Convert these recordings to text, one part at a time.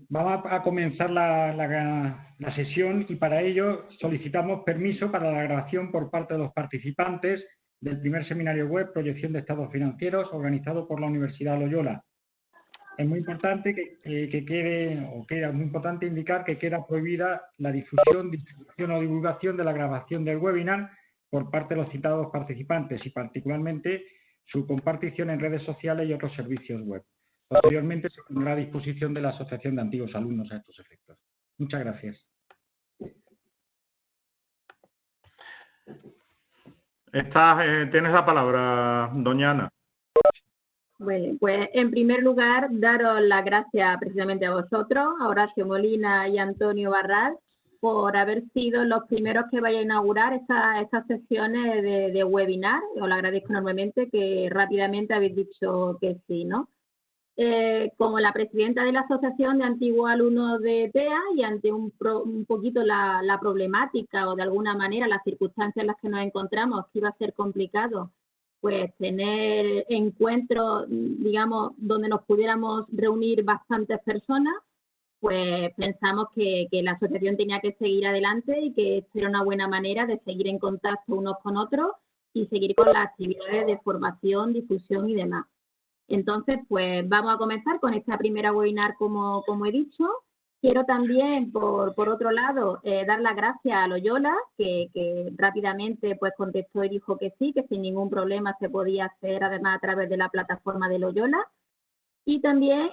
Vamos a comenzar la sesión y para ello solicitamos permiso para la grabación por parte de los participantes del primer seminario web Proyección de Estados Financieros organizado por la Universidad Loyola. Es muy importante muy importante indicar que queda prohibida la difusión, distribución o divulgación de la grabación del webinar por parte de los citados participantes y particularmente su compartición en redes sociales y otros servicios web. Posteriormente se pondrá a disposición de la Asociación de Antiguos Alumnos a estos efectos. Muchas gracias. Tienes la palabra, doña Ana. Bueno, pues en primer lugar, daros las gracias precisamente a vosotros, a Horacio Molina y Antonio Barral, por haber sido los primeros que vayan a inaugurar estas sesiones de webinar. Os lo agradezco enormemente que rápidamente habéis dicho que sí, ¿no? Como la presidenta de la Asociación de Antiguos Alumnos de TEA y ante un poquito la problemática o de alguna manera las circunstancias en las que nos encontramos, que iba a ser complicado, pues tener encuentros, digamos, donde nos pudiéramos reunir bastantes personas, pues pensamos que la asociación tenía que seguir adelante y que esta era una buena manera de seguir en contacto unos con otros y seguir con las actividades de formación, difusión y demás. Entonces, pues vamos a comenzar con esta primera webinar, como he dicho. Quiero también, por otro lado, dar las gracias a Loyola, que rápidamente pues contestó y dijo que sí, que sin ningún problema se podía hacer, además, a través de la plataforma de Loyola. Y también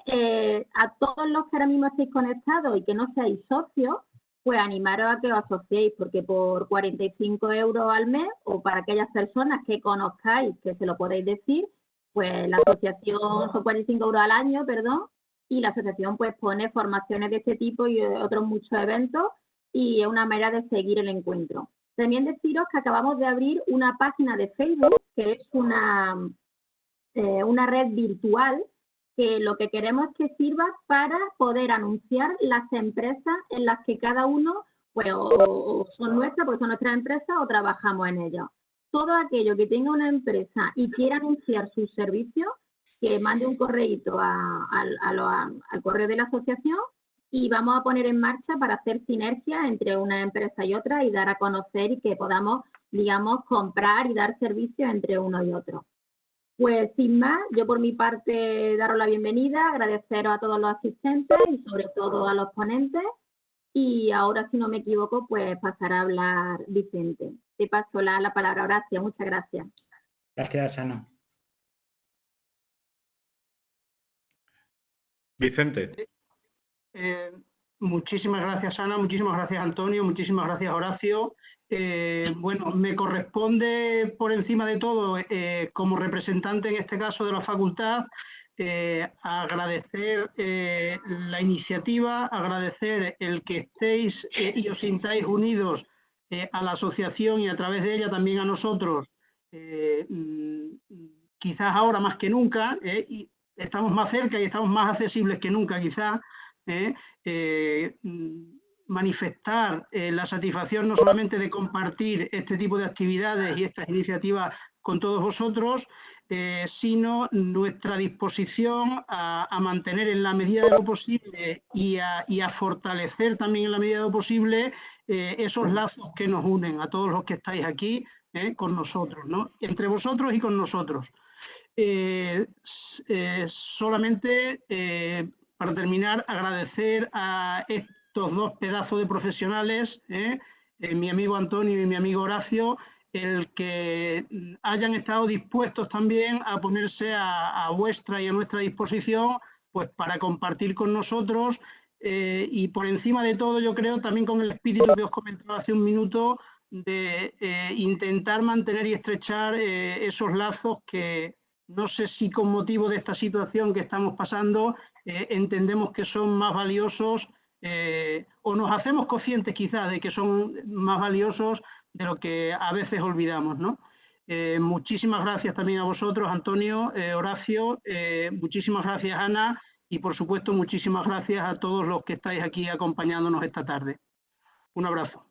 a todos los que ahora mismo estéis conectados y que no seáis socios, pues animaros a que os asociéis, porque por 45 € al mes, o para aquellas personas que conozcáis, que se lo podéis decir, pues la asociación son 45 € al año, perdón, y la asociación pues pone formaciones de este tipo y otros muchos eventos y es una manera de seguir el encuentro. También deciros que acabamos de abrir una página de Facebook, que es una red virtual, que lo que queremos es que sirva para poder anunciar las empresas en las que cada uno, pues o son nuestras, porque son nuestras empresas, o trabajamos en ellas. Todo aquello que tenga una empresa y quiera anunciar sus servicios, que mande un correíto al correo de la asociación y vamos a poner en marcha para hacer sinergia entre una empresa y otra y dar a conocer y que podamos, digamos, comprar y dar servicios entre uno y otro. Pues sin más, yo por mi parte daros la bienvenida, agradeceros a todos los asistentes y sobre todo a los ponentes. Y ahora, si no me equivoco, pues pasará a hablar Vicente. Te paso la palabra, Horacio. Muchas gracias. Gracias, Ana. Vicente. Muchísimas gracias, Ana, muchísimas gracias, Antonio, muchísimas gracias, Horacio. Bueno, me corresponde por encima de todo, como representante en este caso de la facultad, agradecer la iniciativa, agradecer el que estéis y os sintáis unidos a la asociación y a través de ella también a nosotros, quizás ahora más que nunca, y estamos más cerca y estamos más accesibles que nunca quizás, manifestar la satisfacción no solamente de compartir este tipo de actividades y estas iniciativas con todos vosotros, sino nuestra disposición a mantener en la medida de lo posible y a fortalecer también en la medida de lo posible esos lazos que nos unen a todos los que estáis aquí con nosotros, ¿no? Entre vosotros y con nosotros. Solamente para terminar, agradecer a estos dos pedazos de profesionales, mi amigo Antonio y mi amigo Horacio, el que hayan estado dispuestos también a ponerse a vuestra y a nuestra disposición, pues para compartir con nosotros y por encima de todo, yo creo, también con el espíritu que os comentaba hace un minuto, de intentar mantener y estrechar esos lazos que no sé si con motivo de esta situación que estamos pasando entendemos que son más valiosos o nos hacemos conscientes quizás de que son más valiosos de lo que a veces olvidamos, ¿no? Muchísimas gracias también a vosotros, Antonio, Horacio, muchísimas gracias, Ana, y por supuesto muchísimas gracias a todos los que estáis aquí acompañándonos esta tarde. Un abrazo.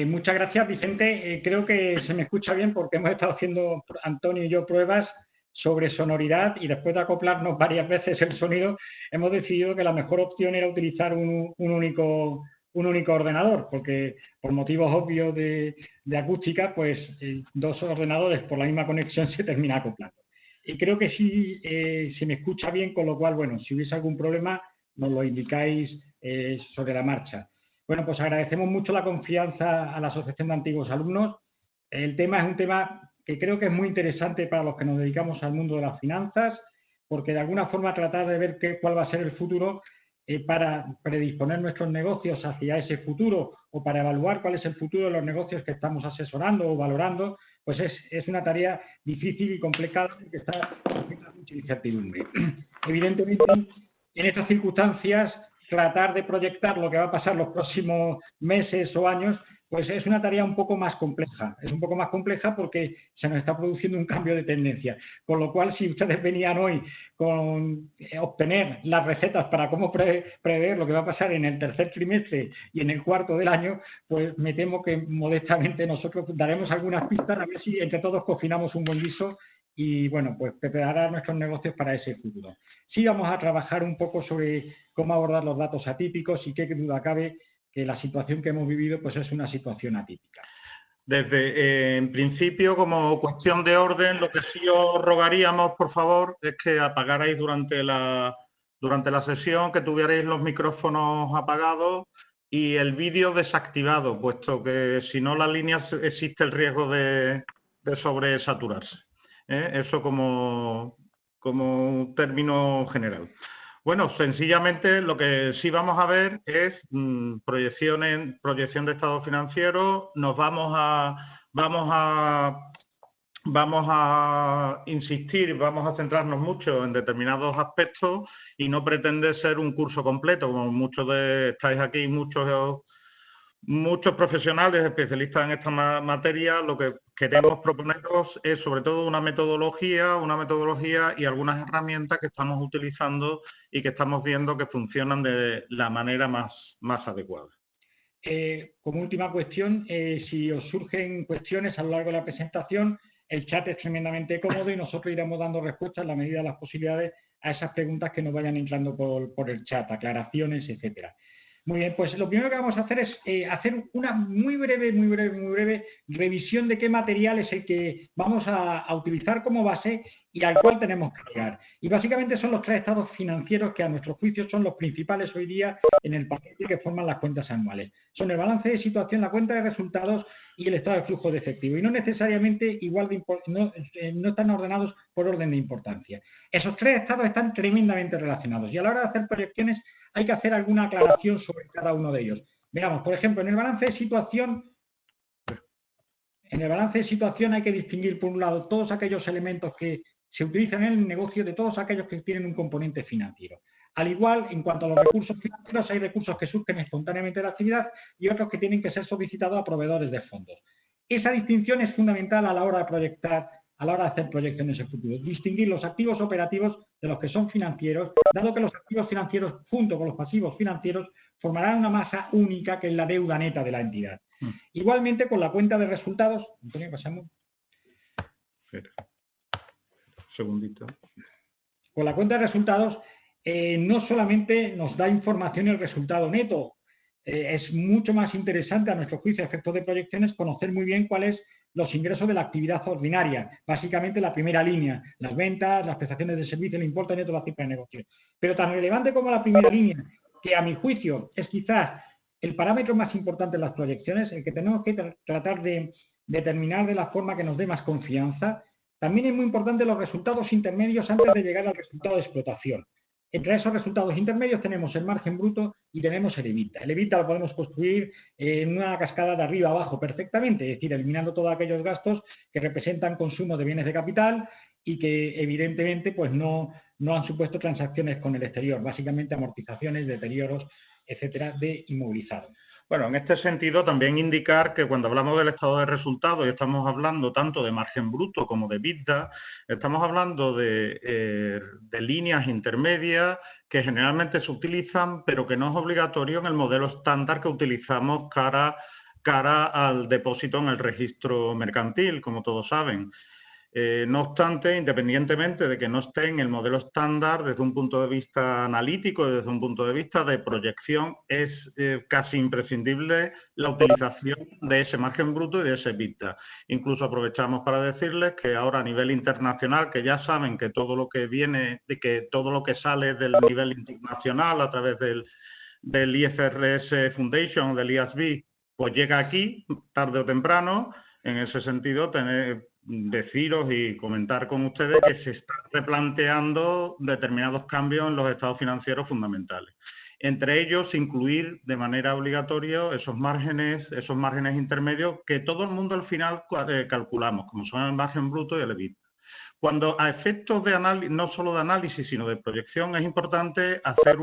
Muchas gracias, Vicente. Creo que se me escucha bien porque hemos estado haciendo, Antonio y yo, pruebas sobre sonoridad y después de acoplarnos varias veces el sonido, hemos decidido que la mejor opción era utilizar un único ordenador, porque por motivos obvios de acústica, pues dos ordenadores por la misma conexión se termina acoplando. Y creo que sí se me escucha bien, con lo cual, bueno, si hubiese algún problema, nos lo indicáis sobre la marcha. Bueno, pues agradecemos mucho la confianza a la Asociación de Antiguos Alumnos. El tema es un tema que creo que es muy interesante para los que nos dedicamos al mundo de las finanzas, porque de alguna forma tratar de ver cuál va a ser el futuro para predisponer nuestros negocios hacia ese futuro o para evaluar cuál es el futuro de los negocios que estamos asesorando o valorando, pues es una tarea difícil y complicada que está sujeta a mucha incertidumbre. Evidentemente, en estas circunstancias, tratar de proyectar lo que va a pasar los próximos meses o años, pues es una tarea un poco más compleja. Es un poco más compleja porque se nos está produciendo un cambio de tendencia. Con lo cual, si ustedes venían hoy con obtener las recetas para cómo prever lo que va a pasar en el tercer trimestre y en el cuarto del año, pues me temo que modestamente nosotros daremos algunas pistas a ver si entre todos cocinamos un buen guiso y, bueno, pues preparar nuestros negocios para ese futuro. Sí vamos a trabajar un poco sobre cómo abordar los datos atípicos y qué duda cabe que la situación que hemos vivido pues es una situación atípica. En principio, como cuestión de orden, lo que sí os rogaríamos, por favor, es que apagarais durante la sesión, que tuvierais los micrófonos apagados y el vídeo desactivado, puesto que si no las líneas existe el riesgo de sobresaturarse. Eso como un término general. Bueno, sencillamente lo que sí vamos a ver es proyección de estado financiero. Nos vamos a insistir, vamos a centrarnos mucho en determinados aspectos y no pretende ser un curso completo, como estáis aquí, muchos profesionales especialistas en esta materia. Lo que queremos proponeros es sobre todo una metodología y algunas herramientas que estamos utilizando y que estamos viendo que funcionan de la manera más adecuada. Como última cuestión, si os surgen cuestiones a lo largo de la presentación, el chat es tremendamente cómodo y nosotros iremos dando respuestas en la medida de las posibilidades a esas preguntas que nos vayan entrando por el chat, aclaraciones, etcétera. Muy bien, pues lo primero que vamos a hacer es hacer una muy breve revisión de qué material es el que vamos a utilizar como base y al cual tenemos que llegar. Y básicamente son los tres estados financieros que a nuestro juicio son los principales hoy día en el paquete que forman las cuentas anuales. Son el balance de situación, la cuenta de resultados y el estado de flujo de efectivo. Y no necesariamente no están ordenados por orden de importancia. Esos tres estados están tremendamente relacionados y a la hora de hacer proyecciones hay que hacer alguna aclaración sobre cada uno de ellos. Veamos, por ejemplo, en el balance de situación hay que distinguir, por un lado, todos aquellos elementos que se utilizan en el negocio de todos aquellos que tienen un componente financiero. Al igual, en cuanto a los recursos financieros, hay recursos que surgen espontáneamente de la actividad y otros que tienen que ser solicitados a proveedores de fondos. Esa distinción es fundamental a la hora de proyectar, a la hora de hacer proyecciones en futuro. Distinguir los activos operativos de los que son financieros, dado que los activos financieros, junto con los pasivos financieros, formarán una masa única que es la deuda neta de la entidad. Igualmente, con la cuenta de resultados... Antonio, pasamos. Segundito. Con la cuenta de resultados no solamente nos da información el resultado neto, es mucho más interesante a nuestro juicio, a efectos de proyecciones, conocer muy bien cuáles los ingresos de la actividad ordinaria, básicamente la primera línea, las ventas, las prestaciones de servicio, el importe neto de la cifra de negocio. Pero tan relevante como la primera línea, que a mi juicio es quizás el parámetro más importante en las proyecciones, el que tenemos que tratar de determinar de la forma que nos dé más confianza, también es muy importante los resultados intermedios antes de llegar al resultado de explotación. Entre esos resultados intermedios tenemos el margen bruto y tenemos el EBITDA. El EBITDA lo podemos construir en una cascada de arriba a abajo perfectamente, es decir, eliminando todos aquellos gastos que representan consumo de bienes de capital y que evidentemente pues no han supuesto transacciones con el exterior, básicamente amortizaciones, deterioros, etcétera, de inmovilizado. Bueno, en este sentido también indicar que cuando hablamos del estado de resultados y estamos hablando tanto de margen bruto como de EBITDA, estamos hablando de líneas intermedias que generalmente se utilizan, pero que no es obligatorio en el modelo estándar que utilizamos cara al depósito en el registro mercantil, como todos saben. No obstante, independientemente de que no esté en el modelo estándar desde un punto de vista analítico y desde un punto de vista de proyección, es casi imprescindible la utilización de ese margen bruto y de ese EBITDA. Incluso aprovechamos para decirles que ahora a nivel internacional, que ya saben que todo lo que viene, que todo lo que sale del nivel internacional a través del IFRS Foundation, del IASB, pues llega aquí tarde o temprano. En ese sentido, deciros y comentar con ustedes que se están replanteando determinados cambios en los estados financieros fundamentales. Entre ellos, incluir de manera obligatoria esos márgenes intermedios que todo el mundo al final calculamos, como son el margen bruto y el EBITDA. Cuando a efectos de análisis, no solo de análisis, sino de proyección, es importante hacer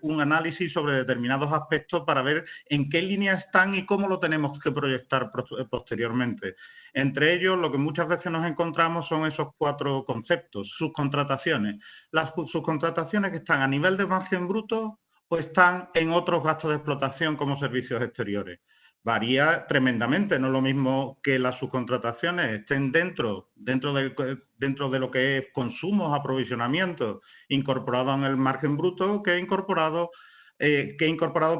un análisis sobre determinados aspectos para ver en qué línea están y cómo lo tenemos que proyectar posteriormente. Entre ellos, lo que muchas veces nos encontramos son esos 4 conceptos: subcontrataciones. Las subcontrataciones que están a nivel de margen bruto o están en otros gastos de explotación como servicios exteriores. Varía tremendamente, no es lo mismo que las subcontrataciones estén dentro de lo que es consumos, aprovisionamiento, incorporado en el margen bruto, que incorporado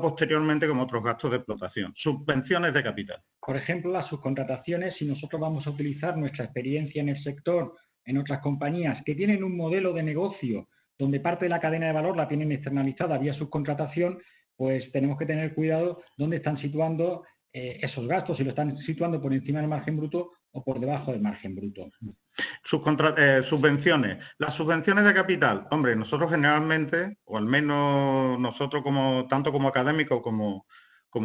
posteriormente como otros gastos de explotación. Subvenciones de capital. Por ejemplo, las subcontrataciones, si nosotros vamos a utilizar nuestra experiencia en el sector, en otras compañías que tienen un modelo de negocio donde parte de la cadena de valor la tienen externalizada vía subcontratación, pues tenemos que tener cuidado dónde están situando esos gastos, si lo están situando por encima del margen bruto o por debajo del margen bruto. Subvenciones. Las subvenciones de capital. Hombre, nosotros generalmente, o al menos nosotros tanto como académicos como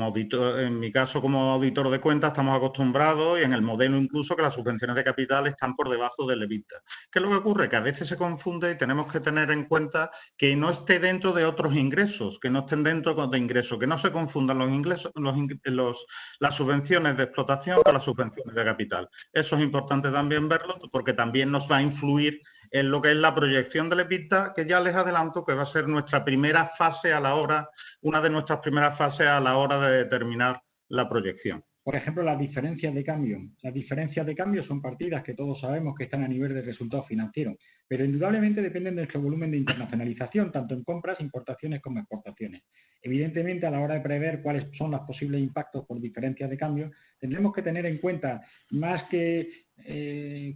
auditor, en mi caso como auditor de cuentas, estamos acostumbrados, y en el modelo incluso, que las subvenciones de capital están por debajo del EBITDA. ¿Qué es lo que ocurre? Que a veces se confunde y tenemos que tener en cuenta que no esté dentro de otros ingresos, que no estén dentro de ingresos, que no se confundan las subvenciones de explotación con las subvenciones de capital. Eso es importante también verlo, porque también nos va a influir en lo que es la proyección del EBITDA, que ya les adelanto que va a ser nuestra primera fase una de nuestras primeras fases a la hora de determinar la proyección. Por ejemplo, las diferencias de cambio. Las diferencias de cambio son partidas que todos sabemos que están a nivel de resultados financieros, pero indudablemente dependen de nuestro volumen de internacionalización, tanto en compras, importaciones como exportaciones. Evidentemente, a la hora de prever cuáles son los posibles impactos por diferencias de cambio, tendremos que tener en cuenta, más que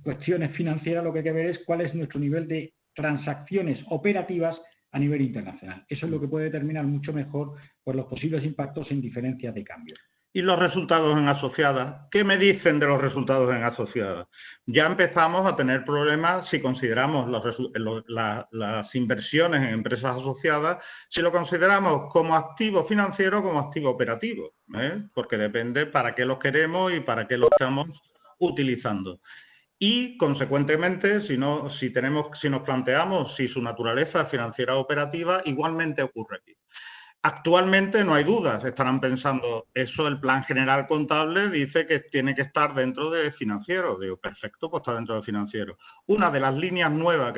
cuestiones financieras, lo que hay que ver es cuál es nuestro nivel de transacciones operativas a nivel internacional. Eso es lo que puede determinar mucho mejor pues, los posibles impactos en diferencias de cambio. ¿Y los resultados en asociadas? ¿Qué me dicen de los resultados en asociadas? Ya empezamos a tener problemas si consideramos las inversiones en empresas asociadas, si lo consideramos como activo financiero o como activo operativo, porque depende para qué los queremos y para qué los estamos utilizando. Y, consecuentemente, si nos planteamos si su naturaleza es financiera o operativa, igualmente ocurre aquí. Actualmente no hay dudas, estarán pensando, eso el plan general contable dice que tiene que estar dentro de financiero. Digo, perfecto, pues está dentro de financiero. Una de las líneas nuevas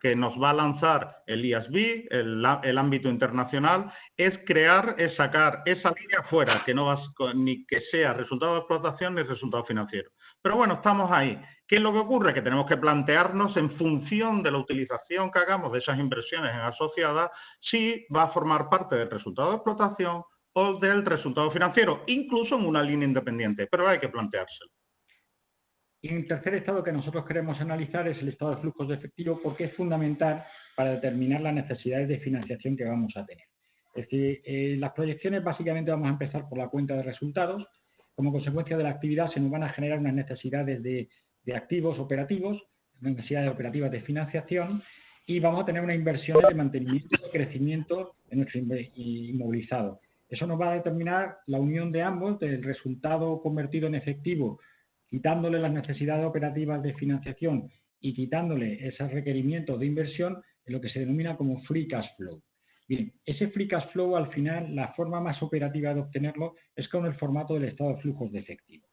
que nos va a lanzar el IASB, el ámbito internacional, es sacar esa línea fuera, que no va ni que sea resultado de explotación ni resultado financiero. Pero bueno, estamos ahí. ¿Qué es lo que ocurre? Que tenemos que plantearnos en función de la utilización que hagamos de esas inversiones en asociadas, si va a formar parte del resultado de explotación o del resultado financiero, incluso en una línea independiente, pero hay que planteárselo. Y el tercer estado que nosotros queremos analizar es el estado de flujos de efectivo, porque es fundamental para determinar las necesidades de financiación que vamos a tener. Es decir, las proyecciones básicamente vamos a empezar por la cuenta de resultados. Como consecuencia de la actividad se nos van a generar unas necesidades de activos operativos, necesidades operativas de financiación, y vamos a tener unas inversiones de mantenimiento y crecimiento de nuestro inmovilizado. Eso nos va a determinar la unión de ambos, del resultado convertido en efectivo, quitándole las necesidades operativas de financiación y quitándole esos requerimientos de inversión, en lo que se denomina como free cash flow. Bien, ese free cash flow, al final, la forma más operativa de obtenerlo es con el formato del estado de flujos de efectivo.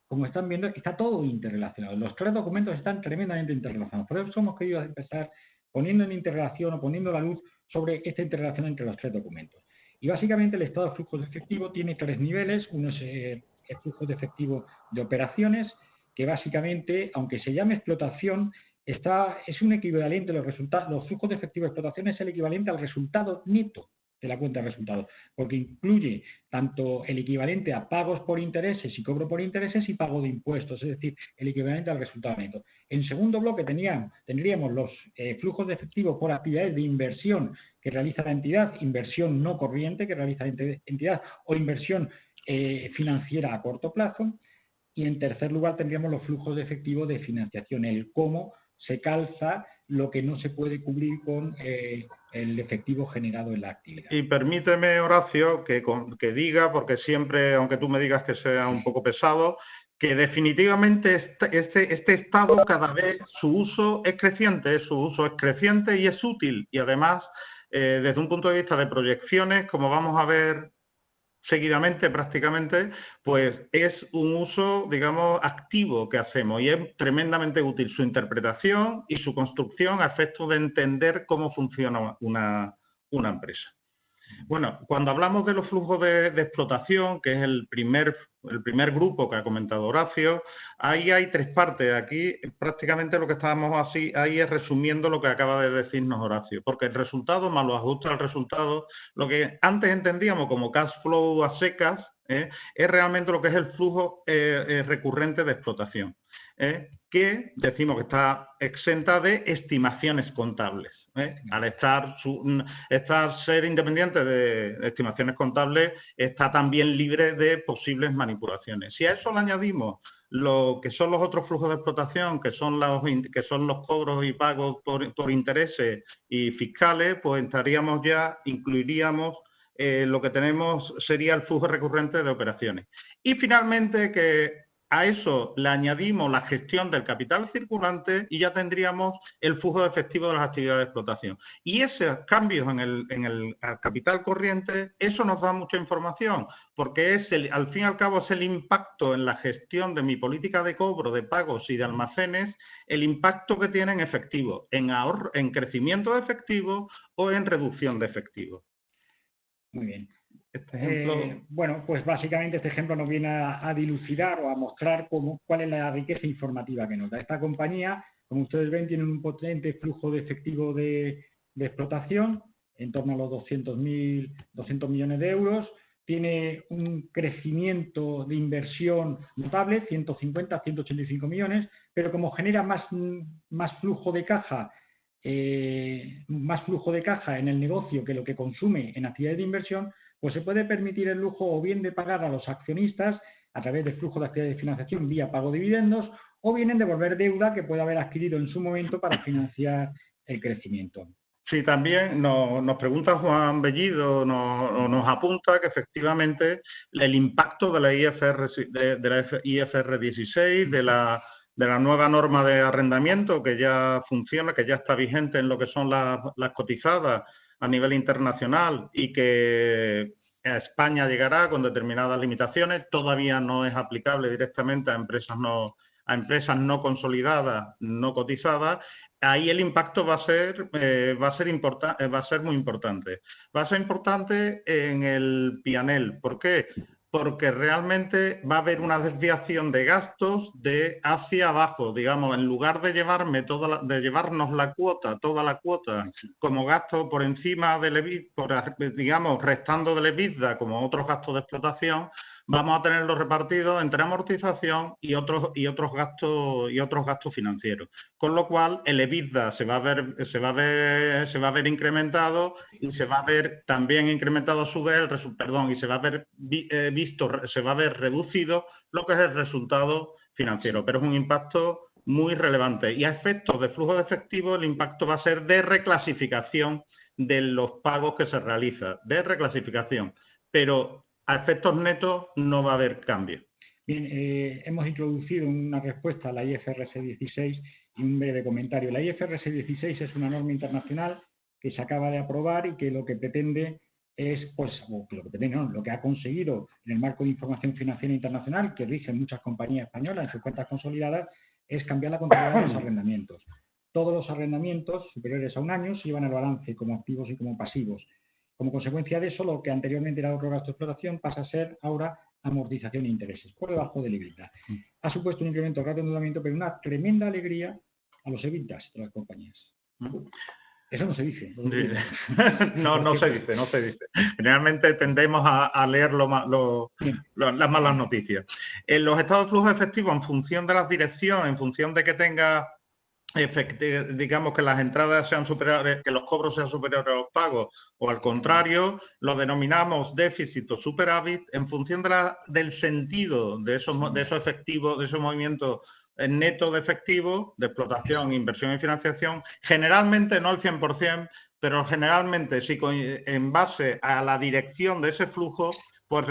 Como están viendo, está todo interrelacionado. Los 3 documentos están tremendamente interrelacionados. Por eso hemos querido empezar poniendo en interrelación o poniendo la luz sobre esta interrelación entre los 3 documentos. Y básicamente el estado de flujos de efectivo tiene 3 niveles. Uno es el flujo de efectivo de operaciones, que básicamente, aunque se llame explotación, es un equivalente, los flujos de efectivo de explotación es el equivalente al resultado neto de la cuenta de resultados, porque incluye tanto el equivalente a pagos por intereses y cobro por intereses y pago de impuestos, es decir, el equivalente al resultado neto. En segundo bloque tendríamos los flujos de efectivo por actividades de inversión que realiza la entidad, inversión no corriente que realiza la entidad o inversión financiera a corto plazo. Y en tercer lugar tendríamos los flujos de efectivo de financiación, el cómo se calza lo que no se puede cubrir con el efectivo generado en la actividad. Y permíteme, Horacio, que diga, porque siempre, aunque tú me digas que sea un poco pesado, que definitivamente este estado cada vez su uso es creciente y es útil. Y además, desde un punto de vista de proyecciones, como vamos a ver seguidamente prácticamente, pues es un uso, digamos, activo que hacemos y es tremendamente útil su interpretación y su construcción a efectos de entender cómo funciona una empresa. Bueno, cuando hablamos de los flujos de explotación, que es el primer grupo que ha comentado Horacio, ahí hay tres partes. Aquí prácticamente lo que estábamos ahí es resumiendo lo que acaba de decirnos Horacio, porque el resultado más los ajustes al resultado, lo que antes entendíamos como cash flow a secas, es realmente lo que es el flujo recurrente de explotación, que decimos que está exenta de estimaciones contables. Al ser independiente de estimaciones contables, está también libre de posibles manipulaciones. Si a eso le añadimos lo que son los otros flujos de explotación, que son los cobros y pagos por intereses y fiscales, pues incluiríamos lo que tenemos sería el flujo recurrente de operaciones. Y finalmente que a eso le añadimos la gestión del capital circulante y ya tendríamos el flujo de efectivo de las actividades de explotación. Y esos cambios en el capital corriente, eso nos da mucha información, porque al fin y al cabo es el impacto en la gestión de mi política de cobro, de pagos y de almacenes, el impacto que tiene en efectivo, en crecimiento de efectivo o en reducción de efectivo. Muy bien. Este ejemplo... bueno, pues básicamente este ejemplo nos viene a dilucidar o a mostrar cuál es la riqueza informativa que nos da. Esta compañía, como ustedes ven, tiene un potente flujo de efectivo de explotación, en torno a los 200 millones de euros, tiene un crecimiento de inversión notable, 150, 185 millones, pero como genera más flujo de caja en el negocio que lo que consume en actividades de inversión, pues se puede permitir el lujo o bien de pagar a los accionistas a través del flujo de actividades de financiación vía pago de dividendos o bien en devolver deuda que pueda haber adquirido en su momento para financiar el crecimiento. Sí, también nos pregunta Juan Bellido, nos apunta que efectivamente el impacto de la IFR 16, de la nueva norma de arrendamiento que ya funciona, que ya está vigente en lo que son las cotizadas a nivel internacional y que a España llegará con determinadas limitaciones, todavía no es aplicable directamente a empresas no consolidadas, no cotizadas. Ahí el impacto va a ser muy importante. Va a ser importante en el P&L. ¿Por qué? Porque realmente va a haber una desviación de gastos hacia abajo, digamos, en lugar de llevarnos toda la cuota como gasto por encima del EBITDA, digamos, restando del EBITDA como otros gastos de explotación, vamos a tenerlos repartidos entre amortización y otros gastos financieros, con lo cual el EBITDA se va a ver incrementado y se va a ver también incrementado a su vez y se va a ver reducido lo que es el resultado financiero, pero es un impacto muy relevante y a efectos de flujo de efectivo el impacto va a ser de reclasificación de los pagos que se realizan, de reclasificación, pero a efectos netos no va a haber cambio. Bien, hemos introducido una respuesta a la IFRS 16 y un breve comentario. La IFRS 16 es una norma internacional que se acaba de aprobar y que lo que pretende es, lo que ha conseguido en el marco de información financiera internacional, que rigen muchas compañías españolas en sus cuentas consolidadas, es cambiar la contabilidad de los arrendamientos. Todos los arrendamientos superiores a un año se llevan al balance como activos y como pasivos. Como consecuencia de eso, lo que anteriormente era otro gasto de explotación pasa a ser ahora amortización e intereses, por debajo del EBITDA. Ha supuesto un incremento del ratio de endeudamiento, pero una tremenda alegría a los EBITDAs de las compañías. Eso no se dice. No se dice. Generalmente tendemos a leer las malas noticias. En los estados de flujo efectivo, en función de las direcciones, en función de que tenga, digamos, que las entradas sean superiores, que los cobros sean superiores a los pagos, o al contrario, lo denominamos déficit o superávit, en función del sentido de esos efectivos, de esos movimientos neto de efectivo, de explotación, inversión y financiación, generalmente no al 100%, pero generalmente si en base a la dirección de ese flujo, pues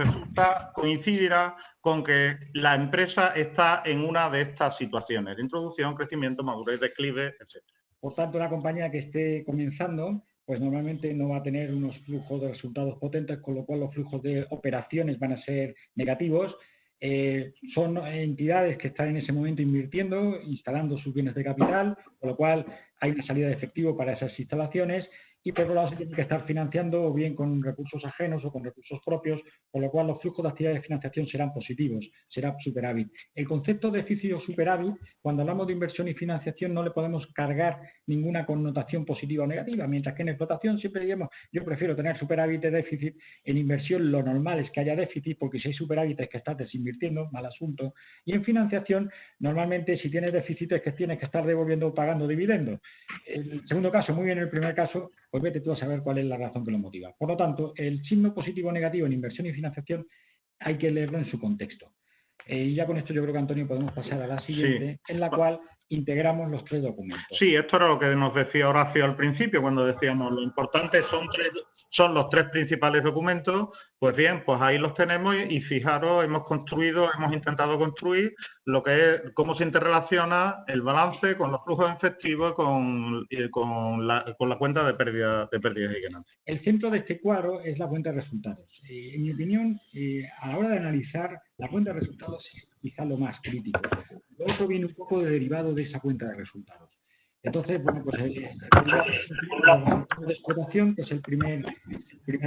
coincidirá con que la empresa está en una de estas situaciones, de introducción, crecimiento, madurez, declive, etc. Por tanto, una compañía que esté comenzando, pues normalmente no va a tener unos flujos de resultados potentes, con lo cual los flujos de operaciones van a ser negativos. Son entidades que están en ese momento invirtiendo, instalando sus bienes de capital, con lo cual hay una salida de efectivo para esas instalaciones y por otro lado se tiene que estar financiando o bien con recursos ajenos o con recursos propios, con lo cual los flujos de actividad de financiación serán positivos, será superávit. El concepto de déficit o superávit, cuando hablamos de inversión y financiación no le podemos cargar ninguna connotación positiva o negativa, mientras que en explotación siempre diremos, yo prefiero tener superávit de déficit. En inversión lo normal es que haya déficit, porque si hay superávit es que estás desinvirtiendo, mal asunto, y en financiación normalmente si tienes déficit es que tienes que estar devolviendo o pagando dividendos. El segundo caso, muy bien, el primer caso, pues vete tú a saber cuál es la razón que lo motiva. Por lo tanto, el signo positivo o negativo en inversión y financiación hay que leerlo en su contexto. Y ya con esto yo creo que, Antonio, podemos pasar a la siguiente, en la cual integramos los tres documentos. Sí, esto era lo que nos decía Horacio al principio, cuando decíamos lo importante son los tres principales documentos. Pues bien, pues ahí los tenemos y fijaros, hemos intentado construir lo que es cómo se interrelaciona el balance con los flujos efectivos y con la cuenta de pérdidas y ganancias. El centro de este cuadro es la cuenta de resultados. En mi opinión, a la hora de analizar, la cuenta de resultados es quizá lo más crítico. Lo otro viene un poco derivado de esa cuenta de resultados. Entonces, bueno, pues de explotación, que es el primer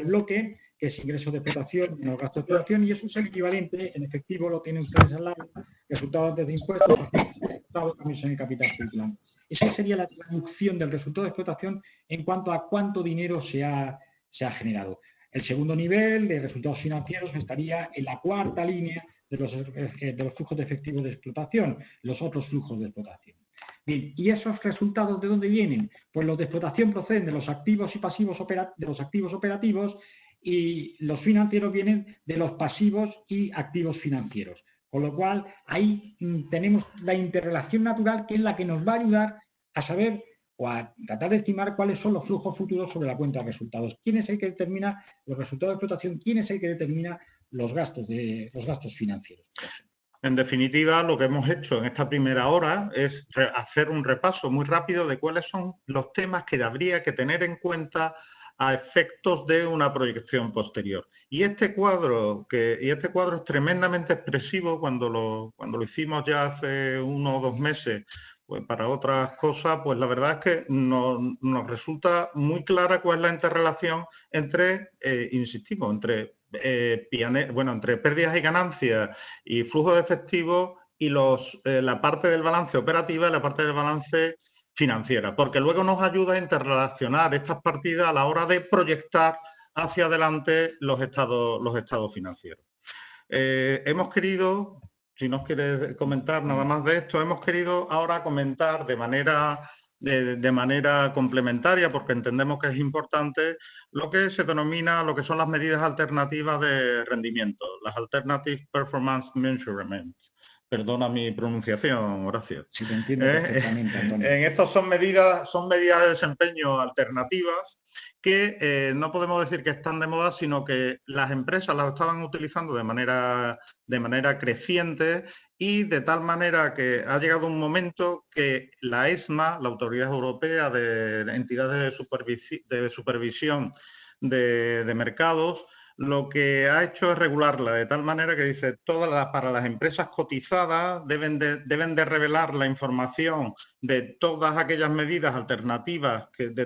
bloque, que es ingreso de explotación menos gasto de explotación, y eso es el equivalente, en efectivo lo tienen ustedes al lado, resultado antes de impuestos, resultado también en el capital circulante. Esa sería la traducción del resultado de explotación en cuanto a cuánto dinero se ha generado. El segundo nivel de resultados financieros estaría en la cuarta línea de los flujos de efectivo de explotación, los otros flujos de explotación. Bien, ¿y esos resultados de dónde vienen? Pues los de explotación proceden de los activos y pasivos de los activos operativos, y los financieros vienen de los pasivos y activos financieros. Con lo cual, ahí tenemos la interrelación natural, que es la que nos va a ayudar a saber o a tratar de estimar cuáles son los flujos futuros sobre la cuenta de resultados. ¿Quién es el que determina los resultados de explotación? ¿Quién es el que determina los gastos financieros? En definitiva, lo que hemos hecho en esta primera hora es hacer un repaso muy rápido de cuáles son los temas que habría que tener en cuenta a efectos de una proyección posterior. Y este cuadro es tremendamente expresivo. Cuando lo hicimos ya hace 1 o 2 meses, pues para otras cosas, pues la verdad es que nos resulta muy clara cuál es la interrelación entre, insistimos, entre pérdidas y ganancias y flujo de efectivo y la parte del balance operativa y la parte del balance financiera, porque luego nos ayuda a interrelacionar estas partidas a la hora de proyectar hacia adelante los estados financieros. Hemos querido, si nos quieres comentar nada más de esto, hemos querido ahora comentar de manera complementaria, porque entendemos que es importante, lo que se denomina, lo que son las medidas alternativas de rendimiento, las Alternative Performance Measurements. Perdona mi pronunciación, Horacio. Sí, te entiendo perfectamente, Antonio. En estos son medidas de desempeño alternativas que no podemos decir que están de moda, sino que las empresas las estaban utilizando de manera creciente, y de tal manera que ha llegado un momento que la ESMA, la Autoridad Europea de Entidades de Supervisión de Mercados, lo que ha hecho es regularla de tal manera que dice para las empresas cotizadas deben de revelar la información de todas aquellas medidas alternativas, de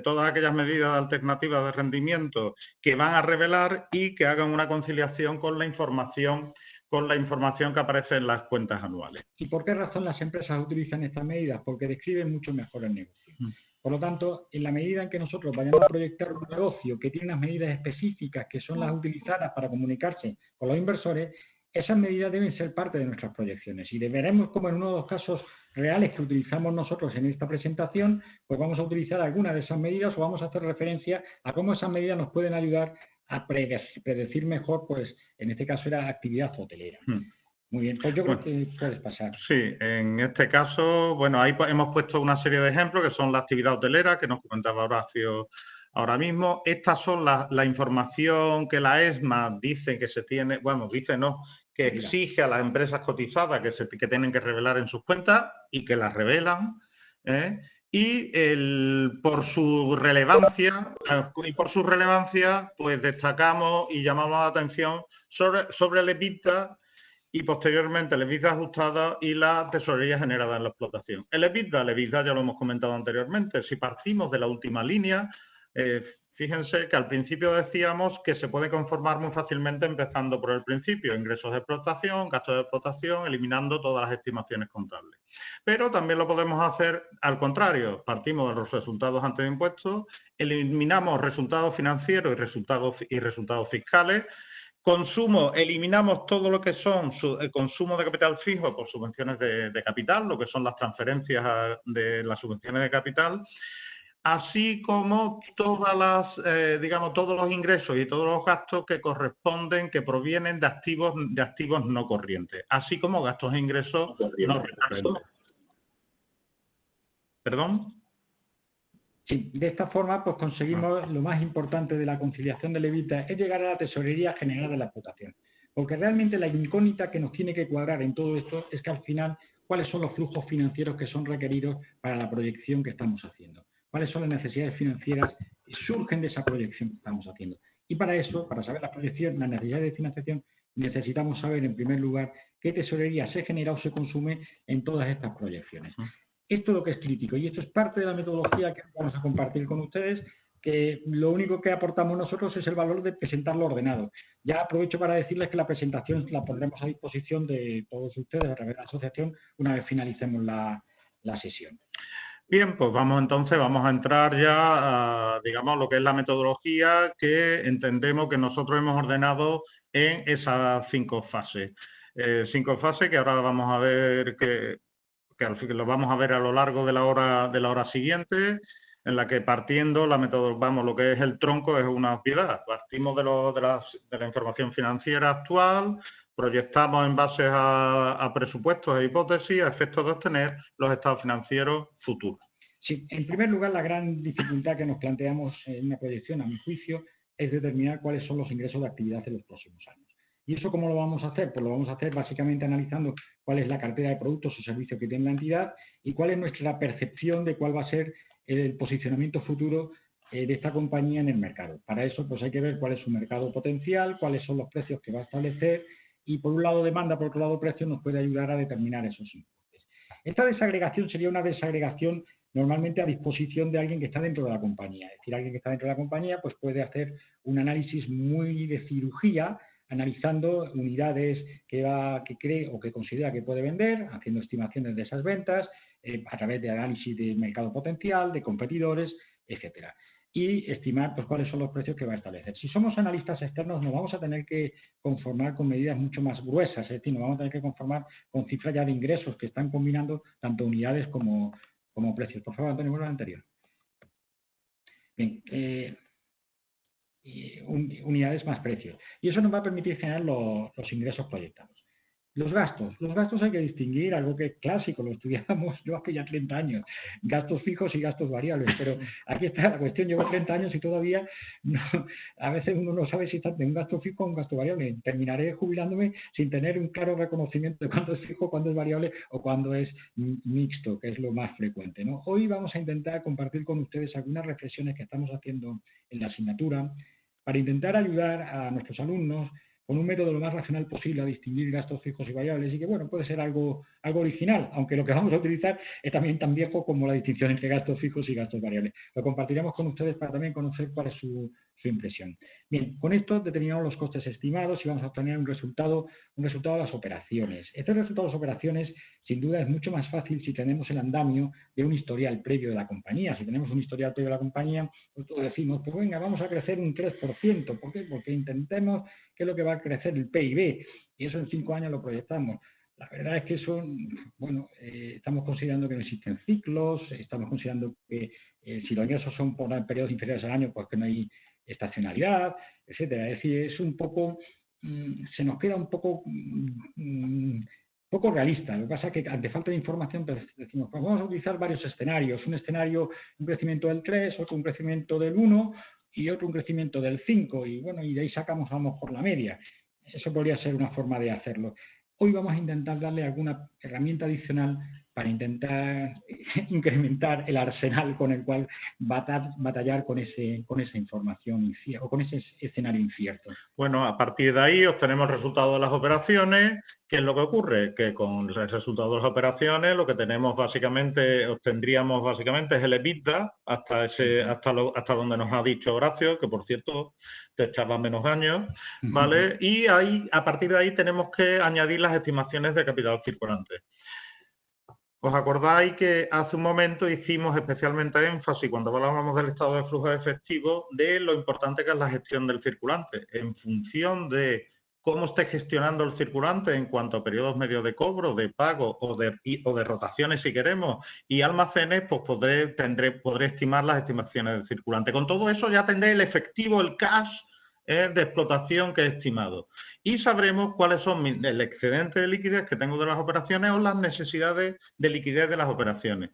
rendimiento que van a revelar, y que hagan una conciliación con la información con la información que aparece en las cuentas anuales. ¿Y por qué razón las empresas utilizan estas medidas? Porque describen mucho mejor el negocio. Por lo tanto, en la medida en que nosotros vayamos a proyectar un negocio que tiene unas medidas específicas que son las utilizadas para comunicarse con los inversores, esas medidas deben ser parte de nuestras proyecciones. Y veremos cómo en uno de los casos reales que utilizamos nosotros en esta presentación, pues vamos a utilizar alguna de esas medidas o vamos a hacer referencia a cómo esas medidas nos pueden ayudar a predecir mejor, pues en este caso era actividad hotelera. Muy bien, pues yo creo que puedes pasar. Sí, en este caso, bueno, ahí hemos puesto una serie de ejemplos que son la actividad hotelera, que nos comentaba Horacio ahora mismo. Estas son la información que la ESMA dice que se tiene, bueno, dice no, que exige a las empresas cotizadas que tienen que revelar en sus cuentas y que las revelan, y por su relevancia, pues destacamos y llamamos la atención sobre el EBITDA y posteriormente el EBITDA ajustado y la tesorería generada en la explotación. El EBITDA ya lo hemos comentado anteriormente. Si partimos de la última línea, fíjense que al principio decíamos que se puede conformar muy fácilmente empezando por el principio, ingresos de explotación, gastos de explotación, eliminando todas las estimaciones contables. Pero también lo podemos hacer al contrario, partimos de los resultados antes de impuestos, eliminamos resultados financieros y resultados fiscales. Consumo, eliminamos todo lo que son el consumo de capital fijo por subvenciones de capital, lo que son las transferencias de las subvenciones de capital, así como todas las, todos los ingresos y todos los gastos que corresponden, que provienen de activos no corrientes, así como gastos e ingresos no corrientes. ¿Perdón? Sí, de esta forma pues conseguimos lo más importante de la conciliación del EBITDA, es llegar a la tesorería general de la explotación. Porque realmente la incógnita que nos tiene que cuadrar en todo esto es que al final, ¿cuáles son los flujos financieros que son requeridos para la proyección que estamos haciendo? ¿Cuáles son las necesidades financieras que surgen de esa proyección que estamos haciendo? Y para eso, para saber la proyección, las necesidades de financiación, necesitamos saber en primer lugar qué tesorería se genera o se consume en todas estas proyecciones. Esto es lo que es crítico y esto es parte de la metodología que vamos a compartir con ustedes, que lo único que aportamos nosotros es el valor de presentarlo ordenado. Ya aprovecho para decirles que la presentación la pondremos a disposición de todos ustedes a través de la asociación una vez finalicemos la sesión. Bien, pues vamos a entrar ya a, digamos, lo que es la metodología que entendemos que nosotros hemos ordenado en esas 5 fases. 5 fases que ahora vamos a ver que al fin lo vamos a ver a lo largo de la hora siguiente, en la que partiendo la metodología, lo que es el tronco es una obviedad. Partimos de la información financiera actual, proyectamos en base a presupuestos e hipótesis a efectos de obtener los estados financieros futuros. Sí, en primer lugar, la gran dificultad que nos planteamos en una proyección, a mi juicio, es determinar cuáles son los ingresos de actividad en los próximos años. ¿Y eso cómo lo vamos a hacer? Pues lo vamos a hacer básicamente analizando cuál es la cartera de productos o servicios que tiene la entidad y cuál es nuestra percepción de cuál va a ser el posicionamiento futuro de esta compañía en el mercado. Para eso pues hay que ver cuál es su mercado potencial, cuáles son los precios que va a establecer y por un lado demanda, por otro lado precio nos puede ayudar a determinar esos importes. Esta desagregación sería una desagregación normalmente a disposición de alguien que está dentro de la compañía. Es decir, alguien que está dentro de la compañía pues puede hacer un análisis muy de cirugía analizando unidades que cree o que considera que puede vender, haciendo estimaciones de esas ventas a través de análisis de mercado potencial, de competidores, etcétera. Y estimar pues, cuáles son los precios que va a establecer. Si somos analistas externos nos vamos a tener que conformar con medidas mucho más gruesas, es decir, nos vamos a tener que conformar con cifras ya de ingresos que están combinando tanto unidades como precios. Por favor, Antonio, vuelve al anterior. Bien, unidades más precios. Y eso nos va a permitir generar los ingresos proyectados. Los gastos hay que distinguir, algo que es clásico, lo estudiamos yo hace ya 30 años, gastos fijos y gastos variables, pero aquí está la cuestión, llevo 30 años y todavía no, a veces uno no sabe si está en un gasto fijo o un gasto variable. Terminaré jubilándome sin tener un claro reconocimiento de cuándo es fijo, cuándo es variable o cuándo es mixto, que es lo más frecuente, ¿no? Hoy vamos a intentar compartir con ustedes algunas reflexiones que estamos haciendo en la asignatura para intentar ayudar a nuestros alumnos con un método lo más racional posible a distinguir gastos fijos y variables, y que, bueno, puede ser algo original, aunque lo que vamos a utilizar es también tan viejo como la distinción entre gastos fijos y gastos variables. Lo compartiremos con ustedes para también conocer cuál es su impresión. Bien, con esto determinamos los costes estimados y vamos a obtener un resultado de las operaciones. Este resultado de las operaciones, sin duda, es mucho más fácil si tenemos el andamio de un historial previo de la compañía. Si tenemos un historial previo de la compañía, pues decimos, pues venga, vamos a crecer un 3%. ¿Por qué? Porque intentemos qué es lo que va a crecer el PIB, y eso en 5 años lo proyectamos. La verdad es que eso, bueno, estamos considerando que no existen ciclos, estamos considerando que si los ingresos son por periodos inferiores al año, pues que no hay estacionalidad, etcétera. Es decir, es un poco, se nos queda un poco realista. Lo que pasa es que ante falta de información pues decimos, pues vamos a utilizar varios escenarios. Un escenario, un crecimiento del 3, otro un crecimiento del 1 y otro un crecimiento del 5. Y bueno, y de ahí sacamos, vamos por la media. Eso podría ser una forma de hacerlo. Hoy vamos a intentar darle alguna herramienta adicional para intentar incrementar el arsenal con el cual batallar con esa información o con ese escenario incierto. Bueno, a partir de ahí obtenemos el resultado de las operaciones. ¿Qué es lo que ocurre? Que con el resultado de las operaciones lo que tenemos obtendríamos básicamente es el EBITDA hasta donde nos ha dicho Horacio, que por cierto te echaba menos años, ¿vale? Y ahí, a partir de ahí tenemos que añadir las estimaciones de capital circulante. ¿Os acordáis que hace un momento hicimos especialmente énfasis, cuando hablábamos del estado de flujo de efectivo, de lo importante que es la gestión del circulante? En función de cómo esté gestionando el circulante en cuanto a periodos medios de cobro, de pago o de rotaciones, si queremos, y almacenes, pues podré estimar las estimaciones del circulante. Con todo eso ya tendré el efectivo, el cash de explotación que he estimado. Y sabremos cuáles son el excedente de liquidez que tengo de las operaciones o las necesidades de liquidez de las operaciones.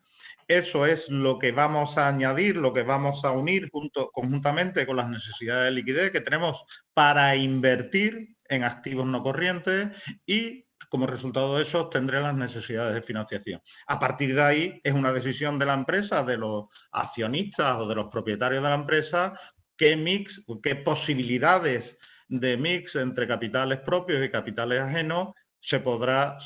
Eso es lo que vamos a añadir, lo que vamos a unir conjuntamente con las necesidades de liquidez que tenemos para invertir en activos no corrientes y como resultado de eso tendré las necesidades de financiación. A partir de ahí es una decisión de la empresa, de los accionistas o de los propietarios de la empresa, qué posibilidades de mix entre capitales propios y capitales ajenos se podrá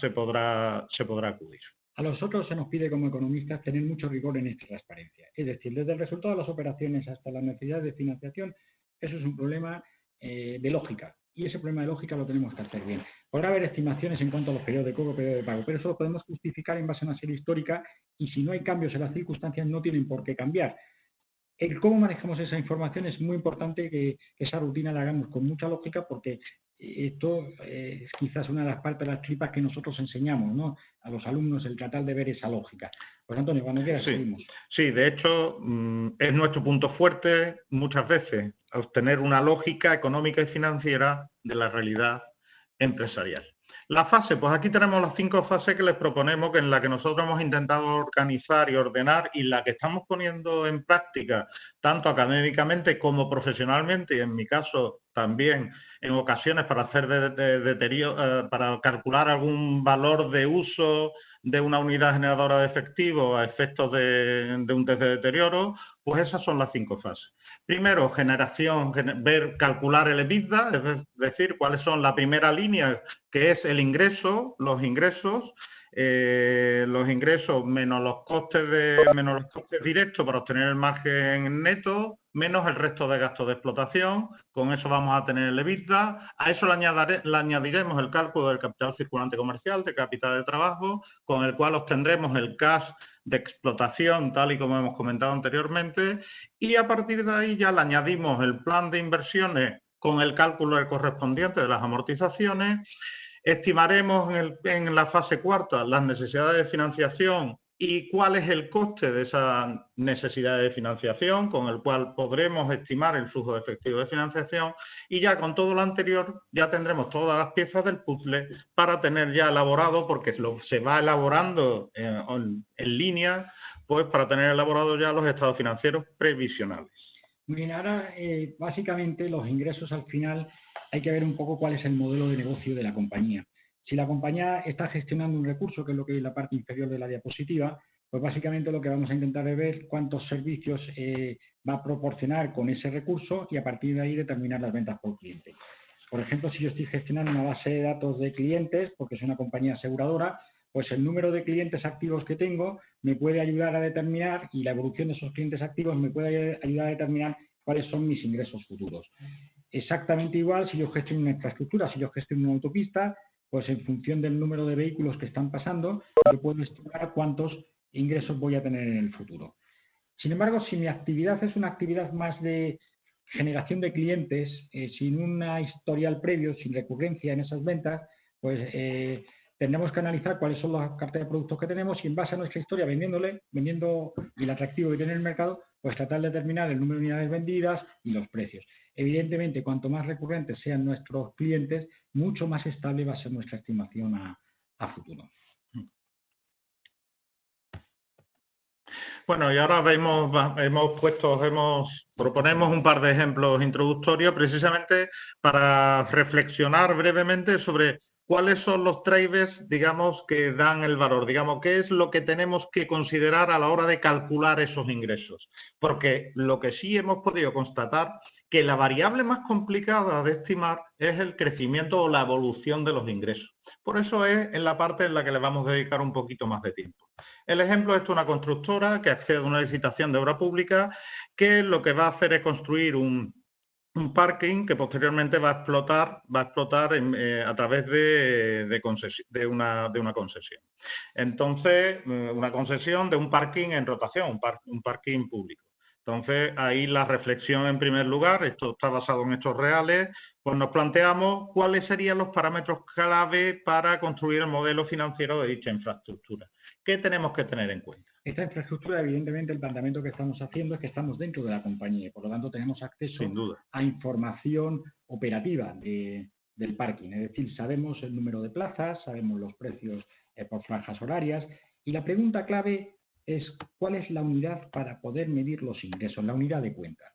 acudir. A nosotros se nos pide como economistas tener mucho rigor en esta transparencia. Es decir, desde el resultado de las operaciones hasta las necesidades de financiación, eso es un problema de lógica. Y ese problema de lógica lo tenemos que hacer bien. Podrá haber estimaciones en cuanto a los periodos de cobro, periodos de pago, pero eso lo podemos justificar en base a una serie histórica y si no hay cambios en las circunstancias no tienen por qué cambiar. El cómo manejamos esa información es muy importante que esa rutina la hagamos con mucha lógica porque esto es quizás una de las partes de las tripas que nosotros enseñamos, ¿no? A los alumnos, el tratar de ver esa lógica. Pues Antonio, cuando quieras seguimos. Sí, de hecho es nuestro punto fuerte muchas veces, obtener una lógica económica y financiera de la realidad empresarial. La fase, pues aquí tenemos las 5 fases que les proponemos, que en la que nosotros hemos intentado organizar y ordenar y la que estamos poniendo en práctica, tanto académicamente como profesionalmente, y en mi caso también en ocasiones para hacer para calcular algún valor de uso de una unidad generadora de efectivo a efectos de un test de deterioro, pues esas son las 5 fases. Primero, calcular el EBITDA, es decir, cuáles son la primera línea, que es el ingreso, los ingresos menos los costes directos para obtener el margen neto, menos el resto de gastos de explotación. Con eso vamos a tener el EBITDA. A eso le añadiremos el cálculo del capital circulante comercial, de capital de trabajo, con el cual obtendremos el cash de explotación, tal y como hemos comentado anteriormente, y a partir de ahí ya le añadimos el plan de inversiones con el cálculo correspondiente de las amortizaciones. Estimaremos en la fase cuarta las necesidades de financiación y cuál es el coste de esa necesidad de financiación, con el cual podremos estimar el flujo de efectivo de financiación, y ya con todo lo anterior ya tendremos todas las piezas del puzzle para tener ya elaborado, porque se va elaborando en línea, pues para tener elaborados ya los estados financieros previsionales. Muy bien, ahora básicamente los ingresos al final hay que ver un poco cuál es el modelo de negocio de la compañía. Si la compañía está gestionando un recurso, que es lo que es la parte inferior de la diapositiva, pues básicamente lo que vamos a intentar es ver cuántos servicios va a proporcionar con ese recurso y a partir de ahí determinar las ventas por cliente. Por ejemplo, si yo estoy gestionando una base de datos de clientes, porque soy una compañía aseguradora, pues el número de clientes activos que tengo me puede ayudar a determinar, y la evolución de esos clientes activos me puede ayudar a determinar cuáles son mis ingresos futuros. Exactamente igual si yo gestiono una infraestructura, si yo gestiono una autopista, pues en función del número de vehículos que están pasando, yo puedo estimar cuántos ingresos voy a tener en el futuro. Sin embargo, si mi actividad es una actividad más de generación de clientes, sin una historial previo, sin recurrencia en esas ventas, pues tendremos que analizar cuáles son las carteras de productos que tenemos y en base a nuestra historia vendiendo y el atractivo que tiene el mercado, pues tratar de determinar el número de unidades vendidas y los precios. Evidentemente, cuanto más recurrentes sean nuestros clientes, mucho más estable va a ser nuestra estimación a futuro. Bueno, y ahora proponemos un par de ejemplos introductorios precisamente para reflexionar brevemente sobre cuáles son los drivers, digamos, que dan el valor, digamos, qué es lo que tenemos que considerar a la hora de calcular esos ingresos. Porque lo que sí hemos podido constatar que la variable más complicada de estimar es el crecimiento o la evolución de los ingresos. Por eso es en la parte en la que le vamos a dedicar un poquito más de tiempo. El ejemplo es una constructora que accede a una licitación de obra pública que lo que va a hacer es construir un parking que posteriormente va a explotar a través de una concesión. Entonces, una concesión de un parking en rotación, un parking público. Entonces, ahí la reflexión en primer lugar, esto está basado en hechos reales, pues nos planteamos cuáles serían los parámetros clave para construir el modelo financiero de dicha infraestructura. ¿Qué tenemos que tener en cuenta? Esta infraestructura, evidentemente, el planteamiento que estamos haciendo es que estamos dentro de la compañía, por lo tanto tenemos acceso a información operativa del parking, es decir, sabemos el número de plazas, sabemos los precios por franjas horarias, y la pregunta clave es cuál es la unidad para poder medir los ingresos, la unidad de cuenta.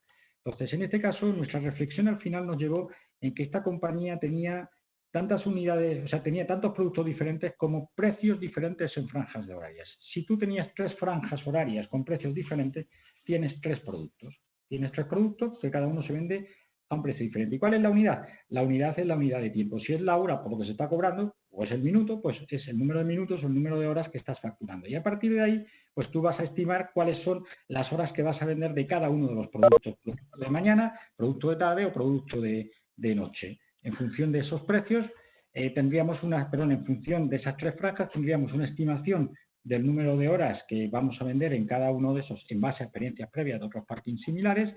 Entonces, en este caso, nuestra reflexión al final nos llevó en que esta compañía tenía tantas unidades, o sea, tenía tantos productos diferentes como precios diferentes en franjas de horarias. Si tú tenías 3 franjas horarias con precios diferentes, tienes 3 productos. Tienes 3 productos que cada uno se vende a un precio diferente. ¿Y cuál es la unidad? La unidad es la unidad de tiempo. Si es la hora por lo que se está cobrando, o es el minuto, pues es el número de minutos o el número de horas que estás facturando. Y a partir de ahí, pues tú vas a estimar cuáles son las horas que vas a vender de cada uno de los productos. Producto de mañana, producto de tarde o producto de noche. En función de esos precios, en función de esas 3 franjas, tendríamos una estimación del número de horas que vamos a vender en cada uno de esos en base a experiencias previas de otros parkings similares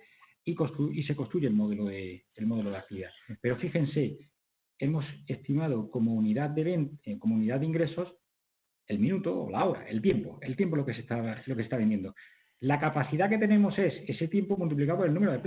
y se construye el modelo de actividad. Pero fíjense, hemos estimado como unidad de ingresos el minuto o la hora, el tiempo lo que está vendiendo. La capacidad que tenemos es ese tiempo multiplicado por el número de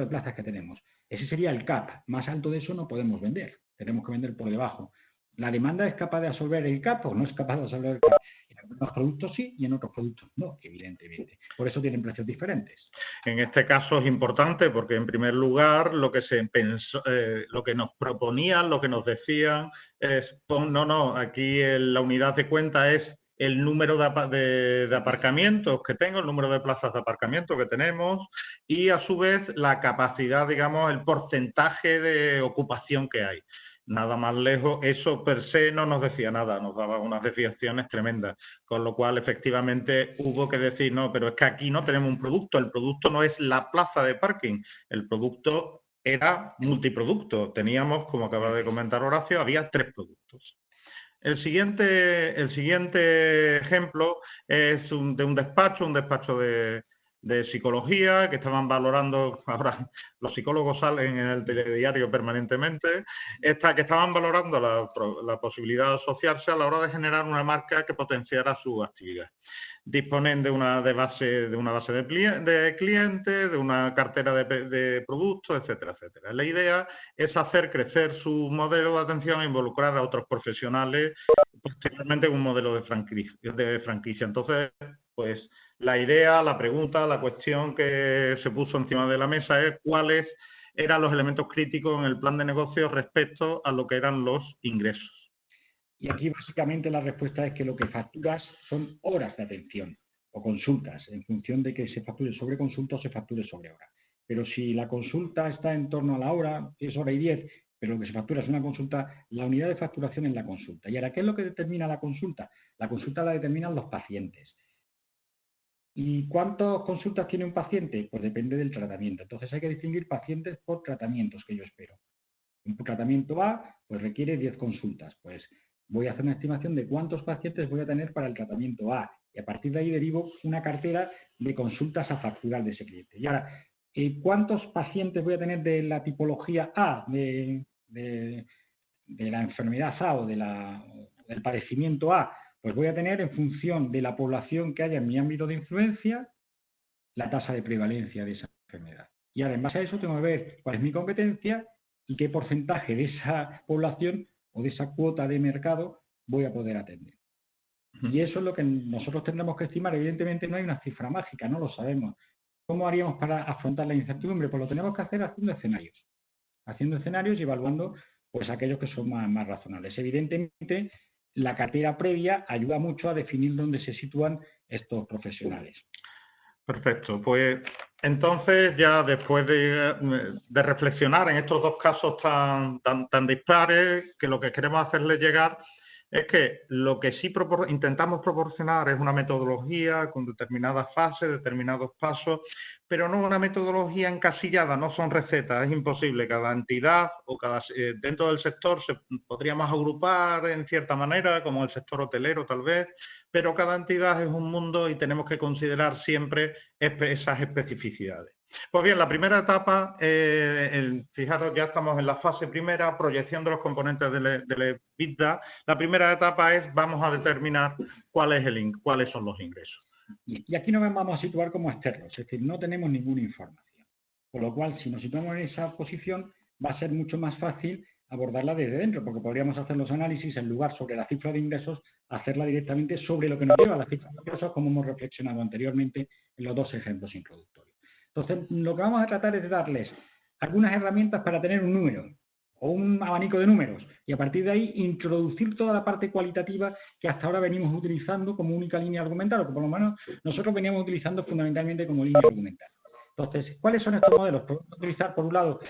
plazas que tenemos. Ese sería el cap. Más alto de eso no podemos vender. Tenemos que vender por debajo. ¿La demanda es capaz de absorber el cap o no es capaz de absorber el cap? En algunos productos sí y en otros productos no, evidentemente. Por eso tienen precios diferentes. En este caso es importante porque, en primer lugar, lo que se pensó, lo que nos proponían, lo que nos decían es, aquí la unidad de cuenta es el número de aparcamientos que tengo, el número de plazas de aparcamiento que tenemos y, a su vez, la capacidad, digamos, el porcentaje de ocupación que hay. Nada más lejos, eso per se no nos decía nada, nos daba unas desviaciones tremendas, con lo cual efectivamente hubo que decir, no, pero es que aquí no tenemos un producto, el producto no es la plaza de parking, el producto era multiproducto, teníamos, como acaba de comentar Horacio, había 3 productos. El siguiente ejemplo es de un despacho de psicología, que estaban valorando, ahora los psicólogos salen en el telediario permanentemente, que estaban valorando la posibilidad de asociarse a la hora de generar una marca que potenciara su actividad. Disponen de una base de clientes, de una cartera de productos, etcétera, etcétera. La idea es hacer crecer su modelo de atención e involucrar a otros profesionales, posteriormente en un modelo de franquicia. Entonces, pues la idea, la pregunta, la cuestión que se puso encima de la mesa es cuáles eran los elementos críticos en el plan de negocio respecto a lo que eran los ingresos. Y aquí básicamente la respuesta es que lo que facturas son horas de atención o consultas, en función de que se facture sobre consulta o se facture sobre hora. pero si la consulta está en torno a la hora, es hora y 10, pero lo que se factura es una consulta, la unidad de facturación es la consulta. ¿Y ahora qué es lo que determina la consulta? La consulta la determinan los pacientes. ¿Y cuántas consultas tiene un paciente? Pues depende del tratamiento. Entonces hay que distinguir pacientes por tratamientos que yo espero. Un tratamiento A pues requiere 10 consultas. Pues voy a hacer una estimación de cuántos pacientes voy a tener para el tratamiento A. Y a partir de ahí derivo una cartera de consultas a facturar de ese cliente. Y ahora, ¿cuántos pacientes voy a tener de la tipología A, de la enfermedad A o del padecimiento A? Pues voy a tener, en función de la población que haya en mi ámbito de influencia, la tasa de prevalencia de esa enfermedad. Y ahora, en base a eso, tengo que ver cuál es mi competencia y qué porcentaje de esa población o de esa cuota de mercado voy a poder atender. Y eso es lo que nosotros tendremos que estimar. Evidentemente no hay una cifra mágica, no lo sabemos. ¿Cómo haríamos para afrontar la incertidumbre? Pues lo tenemos que hacer haciendo escenarios y evaluando pues aquellos que son más razonables. Evidentemente, la cartera previa ayuda mucho a definir dónde se sitúan estos profesionales. Perfecto. Pues entonces ya después de reflexionar en estos dos casos tan dispares, que lo que queremos hacerles llegar es que lo que sí intentamos proporcionar es una metodología con determinadas fases, determinados pasos, pero no una metodología encasillada, no son recetas, es imposible. Cada entidad o dentro del sector se podríamos agrupar en cierta manera, como el sector hotelero tal vez, pero cada entidad es un mundo y tenemos que considerar siempre esas especificidades. Pues bien, la primera etapa, fijaros, ya estamos en la fase primera, proyección de los componentes del EBITDA. La primera etapa es, vamos a determinar cuáles son los ingresos. Y aquí nos vamos a situar como externos, es decir, no tenemos ninguna información. Por lo cual, si nos situamos en esa posición, va a ser mucho más fácil abordarla desde dentro, porque podríamos hacer los análisis en lugar sobre la cifra de ingresos, hacerla directamente sobre lo que nos lleva a la cifra de ingresos, como hemos reflexionado anteriormente en los dos ejemplos introductorios. Entonces, lo que vamos a tratar es de darles algunas herramientas para tener un número o un abanico de números y a partir de ahí introducir toda la parte cualitativa que hasta ahora venimos utilizando como única línea argumental, o que por lo menos nosotros veníamos utilizando fundamentalmente como línea argumental. Entonces, ¿cuáles son estos modelos? Podemos utilizar, por un lado,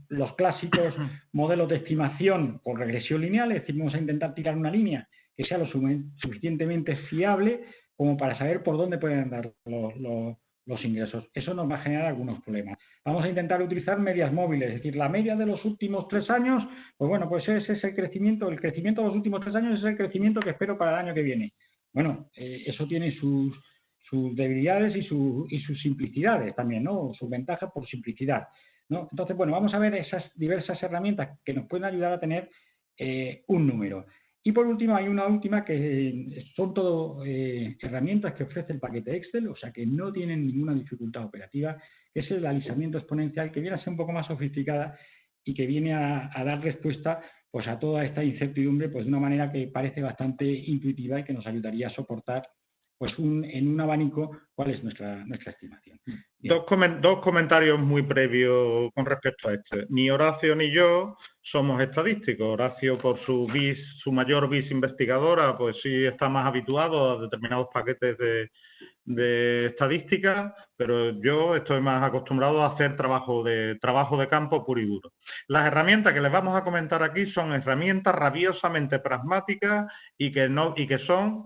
los clásicos modelos de estimación por regresión lineal, es decir, vamos a intentar tirar una línea que sea lo suficientemente fiable como para saber por dónde pueden andar los ingresos. Eso nos va a generar algunos problemas. Vamos a intentar utilizar medias móviles, es decir, la media de los últimos 3 años, pues bueno, pues ese es el crecimiento de los últimos 3 años es el crecimiento que espero para el año que viene. Bueno, eso tiene sus debilidades y sus simplicidades también, ¿no? Sus ventajas por simplicidad, ¿no? Entonces, bueno, vamos a ver esas diversas herramientas que nos pueden ayudar a tener un número. Y por último, hay una última que son todo herramientas que ofrece el paquete Excel, o sea que no tienen ninguna dificultad operativa, que es el alisamiento exponencial, que viene a ser un poco más sofisticada y que viene a dar respuesta pues, a toda esta incertidumbre pues, de una manera que parece bastante intuitiva y que nos ayudaría a soportar pues en un abanico cuál es nuestra estimación. Dos comentarios muy previos con respecto a este. Ni Horacio ni yo somos estadísticos. Horacio, por su mayor vis investigadora, pues sí está más habituado a determinados paquetes de estadística, pero yo estoy más acostumbrado a hacer trabajo de campo puro y duro. Las herramientas que les vamos a comentar aquí son herramientas rabiosamente pragmáticas y que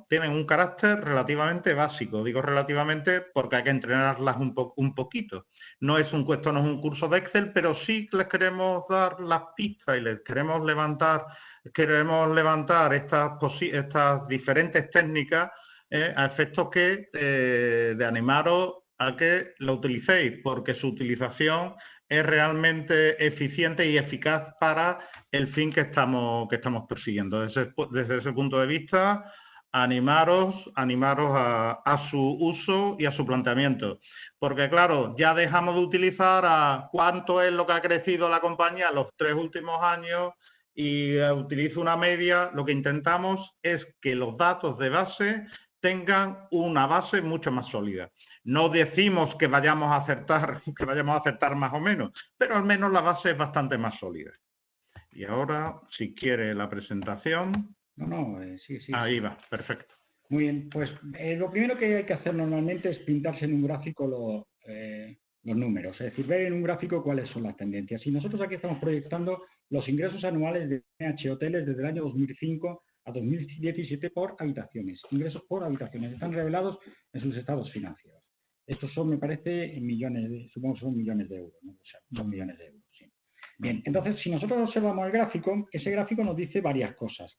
tienen un carácter relativamente básico. Digo relativamente porque hay que entrenarlas un poquito. Esto no es un curso de Excel, pero sí les queremos dar las pistas y les queremos levantar estas diferentes técnicas a efectos de animaros a que lo utilicéis, porque su utilización es realmente eficiente y eficaz para el fin que estamos persiguiendo. Desde ese punto de vista, animaros a su uso y a su planteamiento. Porque, claro, ya dejamos de utilizar a cuánto es lo que ha crecido la compañía los 3 últimos años y utilizo una media. Lo que intentamos es que los datos de base tengan una base mucho más sólida. No decimos que vayamos a acertar más o menos, pero al menos la base es bastante más sólida. Y ahora, si quiere la presentación. Sí. Ahí va, perfecto. Muy bien, pues lo primero que hay que hacer normalmente es pintarse en un gráfico los números, es decir, ver en un gráfico cuáles son las tendencias. Y nosotros aquí estamos proyectando los ingresos anuales de NH Hoteles desde el año 2005 a 2017 por habitaciones. Ingresos por habitaciones están revelados en sus estados financieros. Estos son, me parece, millones, supongo que son millones de euros, ¿no? O sea, son millones de euros, sí. Bien, entonces, si nosotros observamos el gráfico, ese gráfico nos dice varias cosas.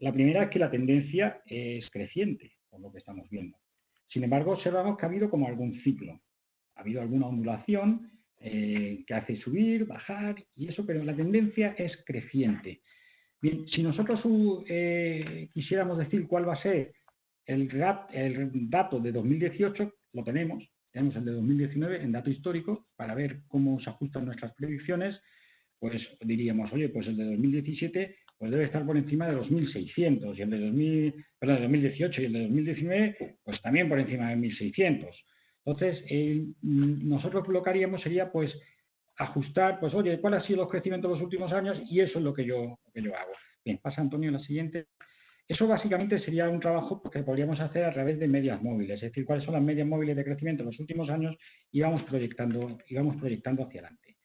La primera es que la tendencia es creciente, por lo que estamos viendo. Sin embargo, observamos que ha habido como algún ciclo. Ha habido alguna ondulación que hace subir, bajar y eso, pero la tendencia es creciente. Bien, si nosotros quisiéramos decir cuál va a ser el dato de 2018, lo tenemos el de 2019 en dato histórico para ver cómo se ajustan nuestras predicciones, pues diríamos, oye, pues el de 2017 pues debe estar por encima de los 1.600 y el de 2018 y el de 2019 pues también por encima de 1.600. Entonces, nosotros lo que haríamos sería pues ajustar, pues oye, ¿cuáles han sido los crecimientos de los últimos años? Y eso es lo que yo hago. Bien, pasa Antonio a la siguiente. Eso básicamente sería un trabajo que podríamos hacer a través de medias móviles, es decir, cuáles son las medias móviles de crecimiento en los últimos años y vamos proyectando hacia adelante.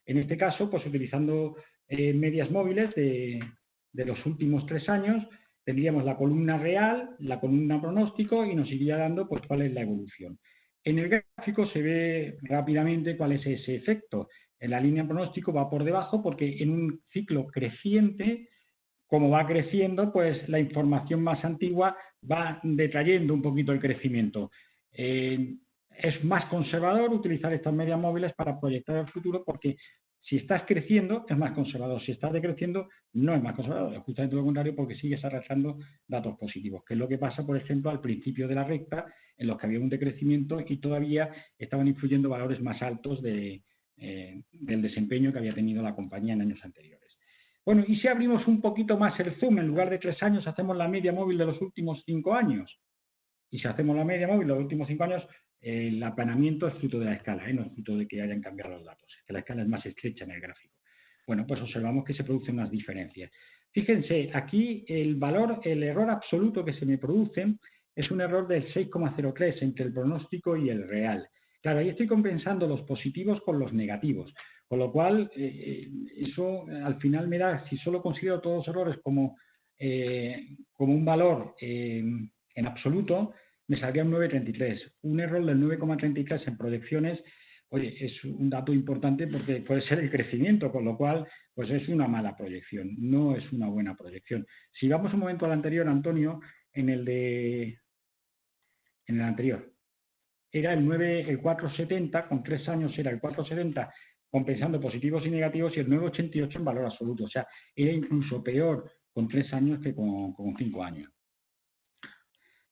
En este caso, pues utilizando medias móviles de los últimos 3 años, tendríamos la columna real, la columna pronóstico y nos iría dando pues cuál es la evolución. En el gráfico se ve rápidamente cuál es ese efecto. En la línea pronóstico va por debajo porque en un ciclo creciente, como va creciendo, pues la información más antigua va detrayendo un poquito el crecimiento. Es más conservador utilizar estas medias móviles para proyectar el futuro porque si estás creciendo es más conservador, si estás decreciendo no es más conservador, es justamente lo contrario porque sigues arrastrando datos positivos, que es lo que pasa, por ejemplo, al principio de la recta, en los que había un decrecimiento y todavía estaban influyendo valores más altos del desempeño que había tenido la compañía en años anteriores. Bueno, y si abrimos un poquito más el zoom, en lugar de 3 años, hacemos la media móvil de los últimos 5 años. Y si hacemos la media móvil de los últimos 5 años, el aplanamiento es fruto de la escala, no es fruto de que hayan cambiado los datos, que la escala es más estrecha en el gráfico. Bueno, pues observamos que se producen unas diferencias. Fíjense, aquí el error absoluto que se me produce es un error del 6,03 entre el pronóstico y el real. Claro, ahí estoy compensando los positivos con los negativos, con lo cual eso al final me da, si solo considero todos los errores como un valor en absoluto, me saldría un 9,33. Un error del 9,33 en proyecciones, oye, es un dato importante porque puede ser el crecimiento, con lo cual, pues es una mala proyección, no es una buena proyección. Si vamos un momento al anterior, Antonio, en el anterior, era el 4,70, con 3 años era el 4,70, compensando positivos y negativos, y el 9,88 en valor absoluto. O sea, era incluso peor con 3 años que con 5 años.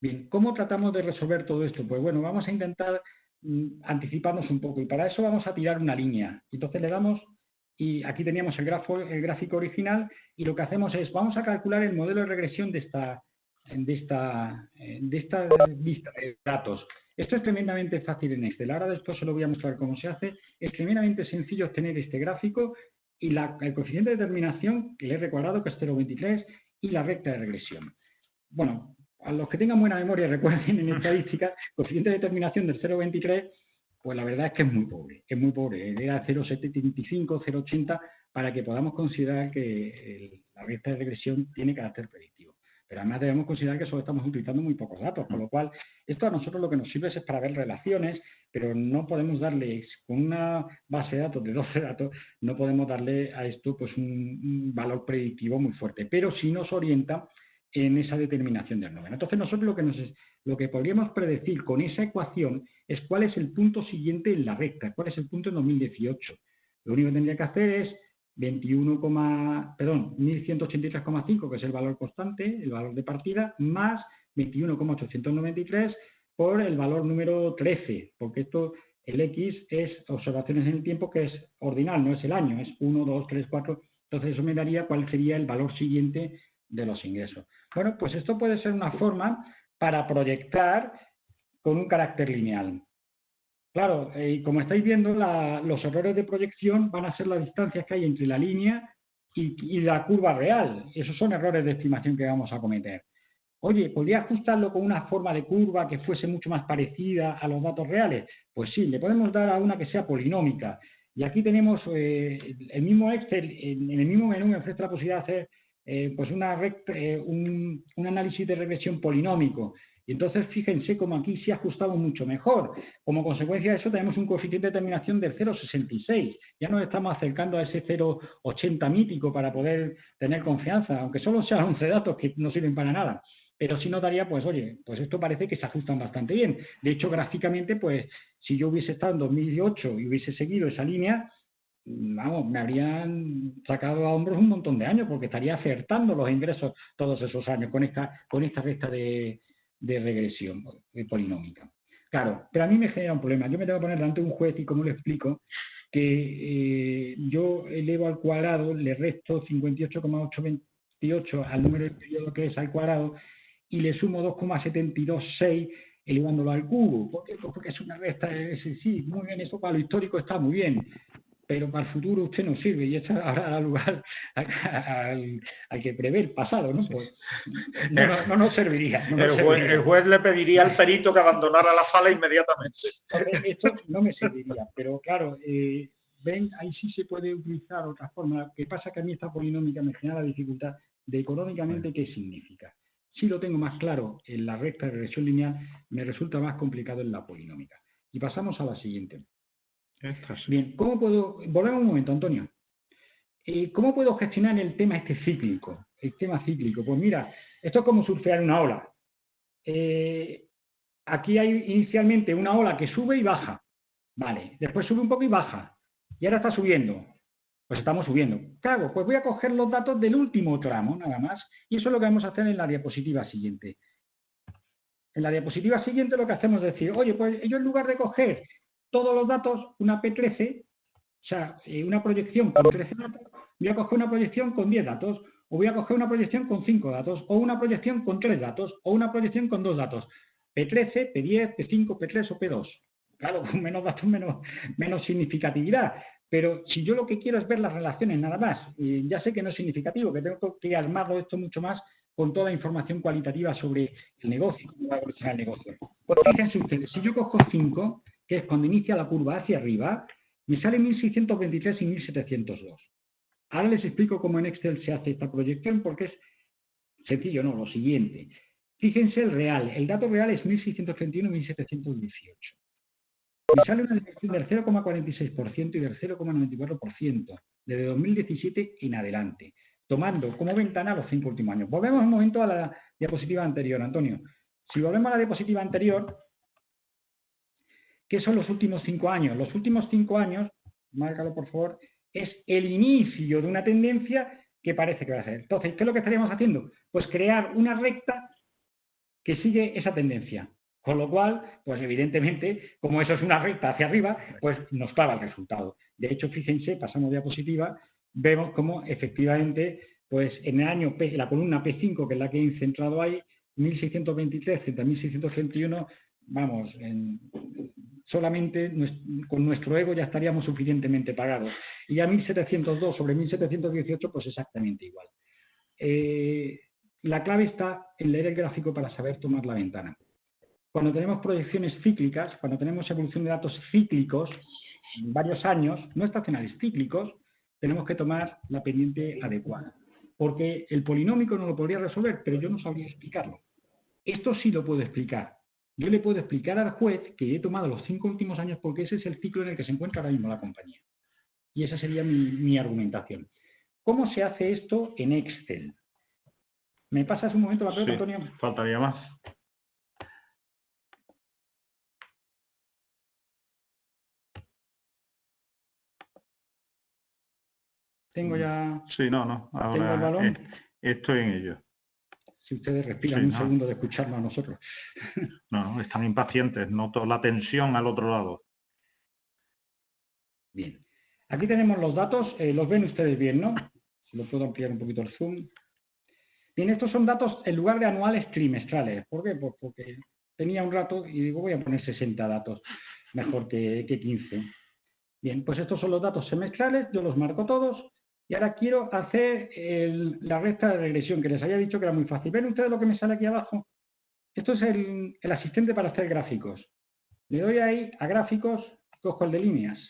Bien, ¿cómo tratamos de resolver todo esto? Pues bueno, vamos a intentar anticiparnos un poco y para eso vamos a tirar una línea. Entonces le damos, y aquí teníamos el gráfico original, y lo que hacemos es, vamos a calcular el modelo de regresión de esta lista de datos. Esto es tremendamente fácil en Excel. Ahora después se lo voy a mostrar cómo se hace. Es tremendamente sencillo obtener este gráfico y el coeficiente de determinación, que le he recordado que es 0,23, y la recta de regresión. Bueno, a los que tengan buena memoria, recuerden en estadística, el coeficiente de determinación del 0,23, pues la verdad es que es muy pobre. Era 0,75, 0,80, para que podamos considerar que la recta de regresión tiene carácter predictivo. Pero además debemos considerar que solo estamos utilizando muy pocos datos, con lo cual esto a nosotros lo que nos sirve es para ver relaciones, pero no podemos darle, con una base de datos de 12 datos, no podemos darle a esto pues un valor predictivo muy fuerte, pero sí nos orienta en esa determinación del número. Entonces nosotros lo que podríamos predecir con esa ecuación es cuál es el punto siguiente en la recta, cuál es el punto en 2018. Lo único que tendría que hacer es 1183,5, que es el valor constante, el valor de partida, más 21,893 por el valor número 13, porque el X es observaciones en el tiempo, que es ordinal, no es el año, es 1, 2, 3, 4, entonces eso me daría cuál sería el valor siguiente de los ingresos. Bueno, pues esto puede ser una forma para proyectar con un carácter lineal. Claro, y como estáis viendo, los errores de proyección van a ser las distancias que hay entre la línea y la curva real. Esos son errores de estimación que vamos a cometer. Oye, ¿podría ajustarlo con una forma de curva que fuese mucho más parecida a los datos reales? Pues sí, le podemos dar a una que sea polinómica. Y aquí tenemos el mismo Excel, en el mismo menú me ofrece la posibilidad de hacer pues un análisis de regresión polinómico. Y entonces fíjense cómo aquí se ha ajustado mucho mejor. Como consecuencia de eso tenemos un coeficiente de terminación del 0,66. Ya nos estamos acercando a ese 0,80 mítico para poder tener confianza, aunque solo sean 11 datos que no sirven para nada. Pero sí notaría, pues oye, pues esto parece que se ajustan bastante bien. De hecho, gráficamente, pues si yo hubiese estado en 2008 y hubiese seguido esa línea, vamos, me habrían sacado a hombros un montón de años porque estaría acertando los ingresos todos esos años con esta recta de regresión polinómica. Claro, pero a mí me genera un problema. Yo me tengo que poner delante de un juez y, como le explico, que yo elevo al cuadrado, le resto 58,828 al número de periodo que es al cuadrado y le sumo 2,726 elevándolo al cubo. ¿Por qué? Pues porque es una recta, sí, muy bien, eso para lo histórico está muy bien, pero para el futuro usted no sirve y esto ahora da lugar al que prevé el pasado, ¿no? Pues no nos serviría. El juez le pediría al perito que abandonara la sala inmediatamente. Esto no me serviría, pero claro, ven, ahí sí se puede utilizar otra forma. Lo que pasa que a mí esta polinómica me genera la dificultad de económicamente qué significa. Si lo tengo más claro en la recta de regresión lineal, me resulta más complicado en la polinómica. Y pasamos a la siguiente. Bien, ¿cómo puedo...? Volvemos un momento, Antonio. ¿Cómo puedo gestionar el tema este cíclico? El tema cíclico. Pues mira, esto es como surfear una ola. Aquí hay inicialmente una ola que sube y baja. Vale, después sube un poco y baja. Y ahora está subiendo. Pues estamos subiendo. ¿Qué hago? Pues voy a coger los datos del último tramo, nada más. Y eso es lo que vamos a hacer en la diapositiva siguiente. En la diapositiva siguiente lo que hacemos es decir, oye, pues yo en lugar de coger todos los datos, una P13, o sea, una proyección con 13 datos, voy a coger una proyección con 10 datos, o voy a coger una proyección con 5 datos, o una proyección con 3 datos, o una proyección con 2 datos. P13, P10, P5, P3 o P2. Claro, con menos datos, menos significatividad. Pero si yo lo que quiero es ver las relaciones nada más, ya sé que no es significativo, que tengo que armarlo esto mucho más con toda la información cualitativa sobre el negocio, cómo va a evolucionar el negocio. Pues fíjense ustedes, si yo cojo 5, que es cuando inicia la curva hacia arriba, me sale 1623 y 1702. Ahora les explico cómo en Excel se hace esta proyección, porque es sencillo, ¿no? Lo siguiente. Fíjense el real. El dato real es 1631 y 1718. Me sale una dirección del 0,46% y del 0,94% desde 2017 en adelante, tomando como ventana los 5 últimos años. Volvemos un momento a la diapositiva anterior, Antonio. Si volvemos a la diapositiva anterior, ¿qué son los últimos 5 años? Los últimos 5 años, márcalo por favor, es el inicio de una tendencia que parece que va a ser. Entonces, ¿qué es lo que estaríamos haciendo? Pues crear una recta que sigue esa tendencia. Con lo cual, pues evidentemente, como eso es una recta hacia arriba, pues nos clava el resultado. De hecho, fíjense, pasamos diapositiva, vemos cómo efectivamente, pues en el año P, la columna P5, que es la que he centrado ahí, 1623 frente a 1631, vamos, solamente con nuestro ego ya estaríamos suficientemente pagados. Y ya 1702 sobre 1718, pues exactamente igual. La clave está en leer el gráfico para saber tomar la ventana. Cuando tenemos proyecciones cíclicas, cuando tenemos evolución de datos cíclicos, en varios años, no estacionales, cíclicos, tenemos que tomar la pendiente adecuada. Porque el polinómico no lo podría resolver, pero yo no sabría explicarlo. Esto sí lo puedo explicar. Yo le puedo explicar al juez que he tomado los 5 últimos años porque ese es el ciclo en el que se encuentra ahora mismo la compañía. Y esa sería mi argumentación. ¿Cómo se hace esto en Excel? ¿Me pasas un momento la pelota, sí, Antonio? Faltaría más. Tengo ya... Sí, no. Ahora ¿Tengo el balón? Estoy en ello. Si ustedes respiran un segundo de escucharnos a nosotros. No, están impacientes. Noto la tensión al otro lado. Bien. Aquí tenemos los datos. Los ven ustedes bien, ¿no? Si lo puedo ampliar un poquito el zoom. Bien, estos son datos en lugar de anuales, trimestrales. ¿Por qué? Pues porque tenía un rato y digo, voy a poner 60 datos. Mejor que 15. Bien, pues estos son los datos semestrales. Yo los marco todos. Y ahora quiero hacer la recta de regresión, que les había dicho que era muy fácil. ¿Ven ustedes lo que me sale aquí abajo? Esto es el asistente para hacer gráficos. Le doy ahí a gráficos, cojo el de líneas.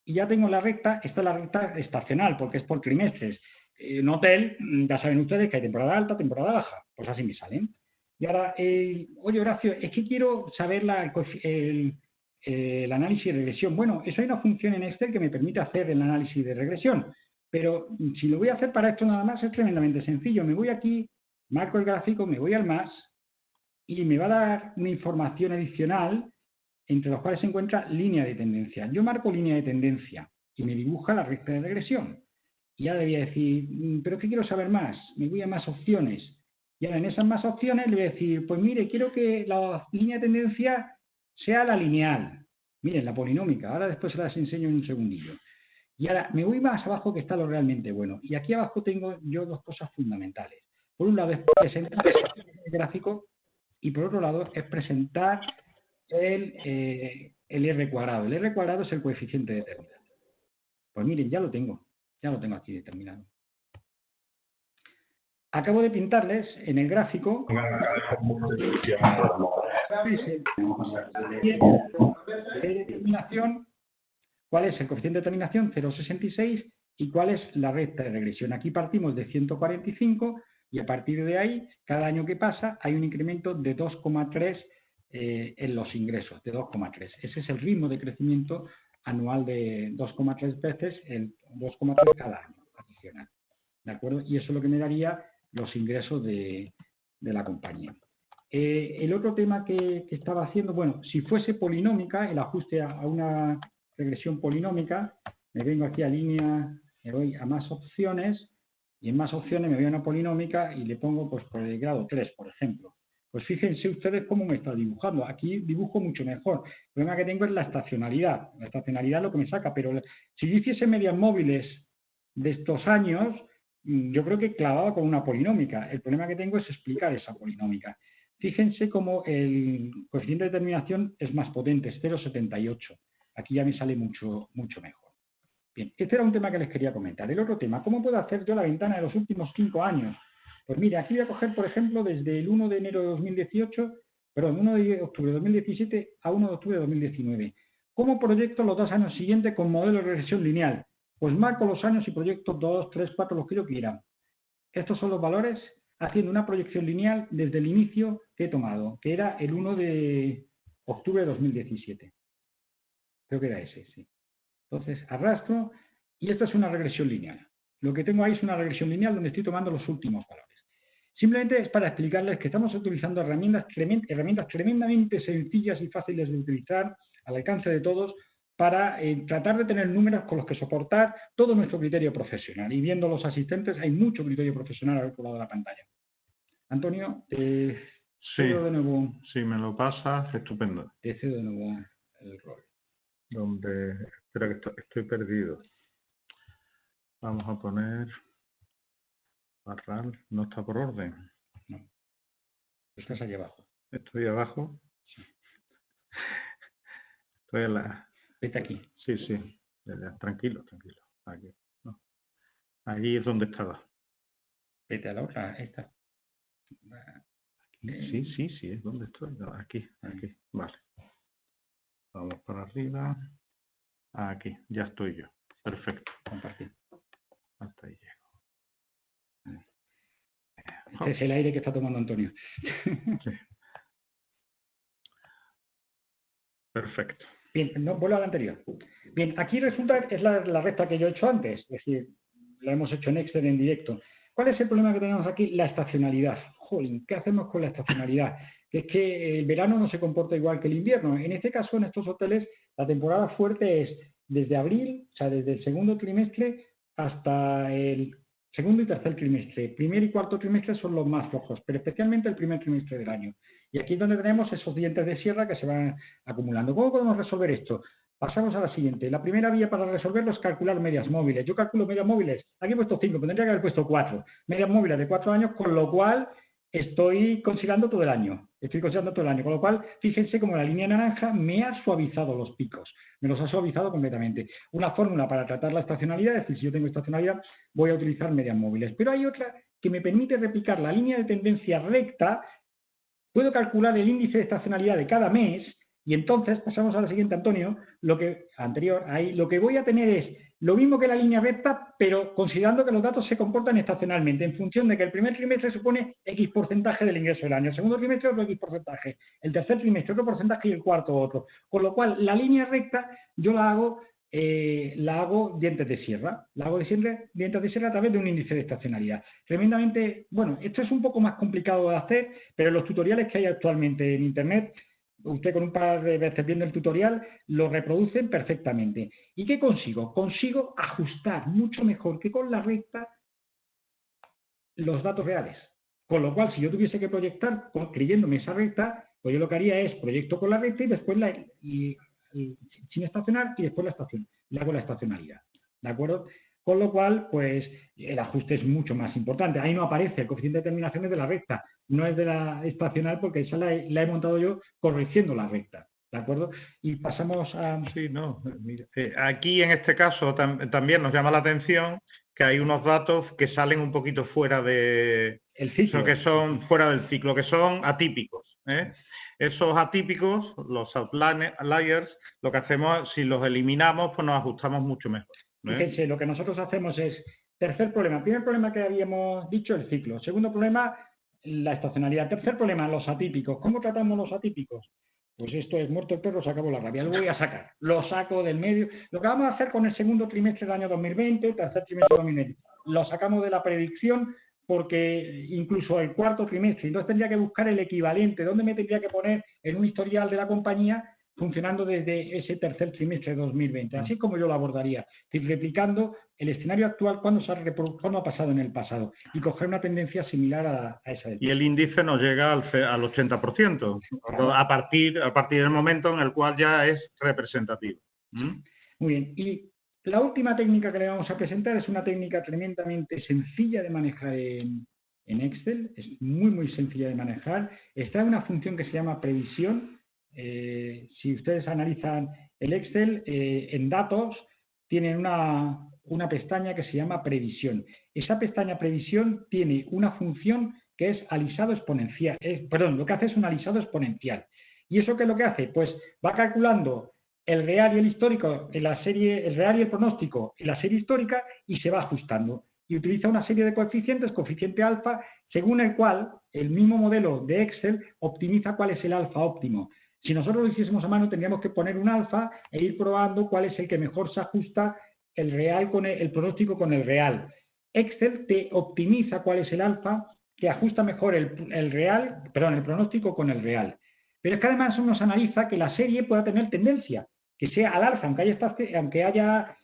Y ya tengo la recta, esta es la recta estacional, porque es por trimestres. En hotel, ya saben ustedes que hay temporada alta, temporada baja. Pues así me salen. Y ahora, oye Horacio, es que quiero saber el análisis de regresión. Bueno, eso hay una función en Excel que me permite hacer el análisis de regresión. Pero si lo voy a hacer para esto nada más, es tremendamente sencillo. Me voy aquí, marco el gráfico, me voy al más y me va a dar una información adicional entre los cuales se encuentra línea de tendencia. Yo marco línea de tendencia y me dibuja la recta de regresión. Y ahora le voy a decir, ¿pero qué quiero saber más? Me voy a más opciones. Y ahora en esas más opciones le voy a decir, pues mire, quiero que la línea de tendencia sea la lineal. Miren, la polinómica. Ahora después se las enseño en un segundillo. Y ahora me voy más abajo, que está lo realmente bueno. Y aquí abajo tengo yo dos cosas fundamentales. Por un lado es presentar el gráfico y por otro lado es presentar el R cuadrado. El R cuadrado es el coeficiente determinado. Pues miren, ya lo tengo aquí determinado. Acabo de pintarles en el gráfico cuál es el coeficiente de determinación, 0,66, y cuál es la recta de regresión. Aquí partimos de 145 y a partir de ahí, cada año que pasa, hay un incremento de 2,3 en los ingresos, de 2,3. Ese es el ritmo de crecimiento anual de 2,3 veces, el 2,3 cada año adicional. ¿De acuerdo? Y eso es lo que me daría los ingresos de la compañía. El otro tema que estaba haciendo, bueno, si fuese polinómica, el ajuste a una regresión polinómica, me vengo aquí a línea, me voy a más opciones, y en más opciones me voy a una polinómica y le pongo pues por el grado 3, por ejemplo. Pues fíjense ustedes cómo me está dibujando. Aquí dibujo mucho mejor. El problema que tengo es la estacionalidad. La estacionalidad es lo que me saca, pero si yo hiciese medias móviles de estos años, yo creo que clavaba con una polinómica. El problema que tengo es explicar esa polinómica. Fíjense cómo el coeficiente de determinación es más potente, es 0,78. Aquí ya me sale mucho mejor. Bien, este era un tema que les quería comentar. El otro tema, ¿cómo puedo hacer yo la ventana de los últimos 5 años? Pues mira, aquí voy a coger, por ejemplo, desde el 1 de enero de 2018, perdón, 1 de octubre de 2017 a 1 de octubre de 2019. ¿Cómo proyecto los 2 años siguientes con modelo de regresión lineal? Pues marco los años y proyecto 2, 3, 4, los que yo quiera. Estos son los valores, haciendo una proyección lineal desde el inicio que he tomado, que era el 1 de octubre de 2017. Creo que era ese, sí. Entonces, arrastro, y esta es una regresión lineal. Lo que tengo ahí es una regresión lineal donde estoy tomando los últimos valores. Simplemente es para explicarles que estamos utilizando herramientas tremendamente sencillas y fáciles de utilizar, al alcance de todos, para tratar de tener números con los que soportar todo nuestro criterio profesional. Y viendo los asistentes, hay mucho criterio profesional al otro lado de la pantalla. Antonio, te cedo de nuevo. Sí, me lo pasas, estupendo. Te cedo de nuevo el rol. Espera que estoy perdido. Vamos a poner... Barral, no está por orden. No. Estás allí abajo. Estoy abajo. Sí. Estoy en la... Vete aquí. Sí. Tranquilo. Aquí. No. Allí es donde estaba. Vete a la otra, esta. Sí, es donde estoy. No, aquí. Vale. Vamos para arriba. Aquí, ya estoy yo. Perfecto. Compartir. Hasta ahí llego. Este es el aire que está tomando Antonio. Sí. Perfecto. Bien, no, vuelvo a la anterior. Bien, aquí resulta que es la recta que yo he hecho antes, es decir, la hemos hecho en Excel en directo. ¿Cuál es el problema que tenemos aquí? La estacionalidad. Jolín, ¿qué hacemos con la estacionalidad? Que es que el verano no se comporta igual que el invierno. En este caso, en estos hoteles, la temporada fuerte es desde abril, o sea, desde el segundo trimestre hasta el segundo y tercer trimestre. Primer y cuarto trimestre son los más flojos, pero especialmente el primer trimestre del año. Y aquí es donde tenemos esos dientes de sierra que se van acumulando. ¿Cómo podemos resolver esto? Pasamos a la siguiente. La primera vía para resolverlo es calcular medias móviles. Yo calculo medias móviles. Aquí he puesto 5, pero tendría que haber puesto 4. Medias móviles de 4 años, con lo cual estoy considerando todo el año. estoy considerando todo el año, con lo cual, fíjense como la línea naranja me ha suavizado los picos, me los ha suavizado completamente. Una fórmula para tratar la estacionalidad, es decir, si yo tengo estacionalidad, voy a utilizar medias móviles. Pero hay otra que me permite replicar la línea de tendencia recta, puedo calcular el índice de estacionalidad de cada mes, y entonces, pasamos a la siguiente, Antonio, lo que voy a tener es lo mismo que la línea recta, pero considerando que los datos se comportan estacionalmente, en función de que el primer trimestre supone X porcentaje del ingreso del año, el segundo trimestre otro X porcentaje, el tercer trimestre otro porcentaje y el cuarto otro. Con lo cual, la línea recta yo la hago dientes de sierra. La hago dientes de sierra a través de un índice de estacionalidad. Tremendamente, bueno, esto es un poco más complicado de hacer, pero los tutoriales que hay actualmente en Internet, usted con un par de veces viendo el tutorial, lo reproducen perfectamente. ¿Y qué consigo? Consigo ajustar mucho mejor que con la recta los datos reales. Con lo cual, si yo tuviese que proyectar creyéndome esa recta, pues yo lo que haría es proyecto con la recta y después sin estacionar y después le hago la estacionalidad. ¿De acuerdo? Con lo cual, pues el ajuste es mucho más importante. Ahí no aparece el coeficiente de terminaciones de la recta, no es de la estacional porque esa la he montado yo corrigiendo la recta. ¿De acuerdo? Y pasamos a... Sí, no. Mira, aquí en este caso también nos llama la atención que hay unos datos que salen un poquito fuera de... El ciclo. Que son fuera del ciclo, que son atípicos. Esos atípicos, los outliers, lo que hacemos, si los eliminamos, pues nos ajustamos mucho mejor. Fíjense, lo que nosotros hacemos es, tercer problema, primer problema que habíamos dicho, el ciclo. Segundo problema, la estacionalidad. Tercer problema, los atípicos. ¿Cómo tratamos los atípicos? Pues esto es muerto el perro, se acabó la rabia. Lo voy a sacar. Lo saco del medio. Lo que vamos a hacer con el segundo trimestre del año 2020, tercer trimestre del 2020, lo sacamos de la predicción porque incluso el cuarto trimestre, entonces tendría que buscar el equivalente, dónde me tendría que poner en un historial de la compañía funcionando desde ese tercer trimestre de 2020. Así como yo lo abordaría, es decir, replicando el escenario actual cuando ha pasado en el pasado y coger una tendencia similar a esa. Y el índice nos llega al 80%, a partir del momento en el cual ya es representativo. Muy bien. Y la última técnica que le vamos a presentar es una técnica tremendamente sencilla de manejar en Excel. Es muy, muy sencilla de manejar. Está en una función que se llama previsión. Si ustedes analizan el Excel, en datos tienen una pestaña que se llama previsión. Esa pestaña previsión tiene una función que es alisado exponencial. Lo que hace es un alisado exponencial. ¿Y eso qué es lo que hace? Pues va calculando el real y el histórico en la serie, el real y el pronóstico en la serie histórica y se va ajustando. Y utiliza una serie de coeficientes, coeficiente alfa, según el cual el mismo modelo de Excel optimiza cuál es el alfa óptimo. Si nosotros lo hiciésemos a mano, tendríamos que poner un alfa e ir probando cuál es el que mejor se ajusta el real con el pronóstico con el real. Excel te optimiza cuál es el alfa que ajusta mejor el pronóstico con el real. Pero es que además nos analiza que la serie pueda tener tendencia, que sea al alza, aunque haya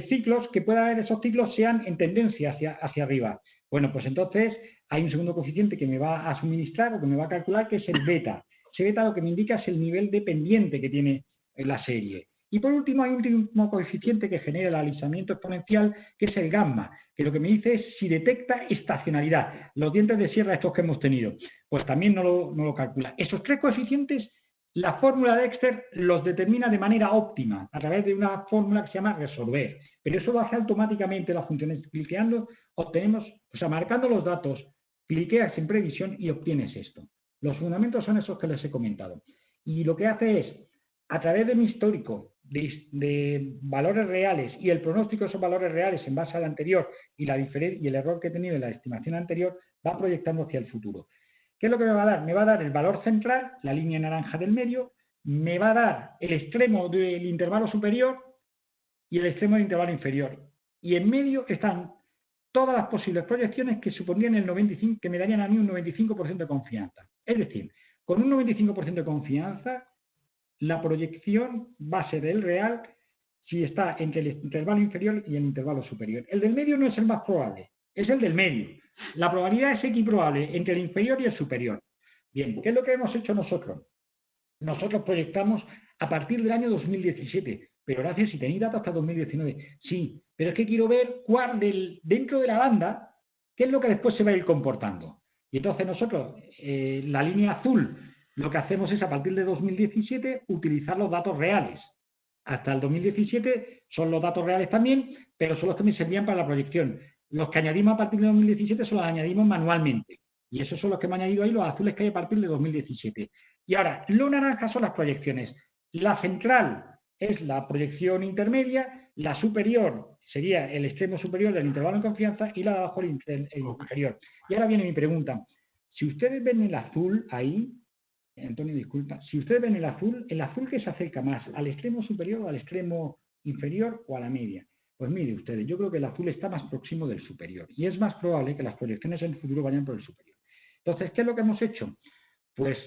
ciclos, que pueda haber esos ciclos sean en tendencia hacia arriba. Bueno, pues entonces hay un segundo coeficiente que me va a suministrar o que me va a calcular, que es el beta. Ese beta lo que me indica es el nivel de pendiente que tiene la serie. Y por último hay un último coeficiente que genera el alisamiento exponencial, que es el gamma, que lo que me dice es si detecta estacionalidad. Los dientes de sierra estos que hemos tenido, pues también no lo calcula. Esos tres coeficientes, la fórmula de Excel los determina de manera óptima, a través de una fórmula que se llama resolver. Pero eso lo hace automáticamente las funciones. Cliqueando, marcando los datos, cliqueas en previsión y obtienes esto. Los fundamentos son esos que les he comentado. Y lo que hace es, a través de mi histórico de valores reales y el pronóstico de esos valores reales en base al anterior y el error que he tenido en la estimación anterior, va proyectando hacia el futuro. ¿Qué es lo que me va a dar? Me va a dar el valor central, la línea naranja del medio, me va a dar el extremo del intervalo superior y el extremo del intervalo inferior. Y en medio están todas las posibles proyecciones que supondrían que me darían a mí un 95% de confianza. Es decir, con un 95% de confianza, la proyección va a ser el real si está entre el intervalo inferior y el intervalo superior. El del medio no es el más probable, es el del medio. La probabilidad es equiprobable entre el inferior y el superior. Bien, ¿qué es lo que hemos hecho nosotros? Nosotros proyectamos a partir del año 2017, pero gracias, si tenéis datos hasta 2019. Sí, pero es que quiero ver dentro de la banda, qué es lo que después se va a ir comportando. Y entonces nosotros, la línea azul, lo que hacemos es, a partir de 2017, utilizar los datos reales. Hasta el 2017 son los datos reales también, pero son los que me servían para la proyección. Los que añadimos a partir de 2017 son los añadimos manualmente. Y esos son los que me han añadido ahí, los azules que hay a partir de 2017. Y ahora, lo naranja son las proyecciones. La central es la proyección intermedia, la superior sería el extremo superior del intervalo de confianza y la de abajo el inferior. Y ahora viene mi pregunta. Si ustedes ven el azul ahí, Antonio, disculpa, si ustedes ven el azul que se acerca más al extremo superior o al extremo inferior o a la media. Pues mire ustedes, yo creo que el azul está más próximo del superior y es más probable que las proyecciones en el futuro vayan por el superior. Entonces, ¿qué es lo que hemos hecho? Pues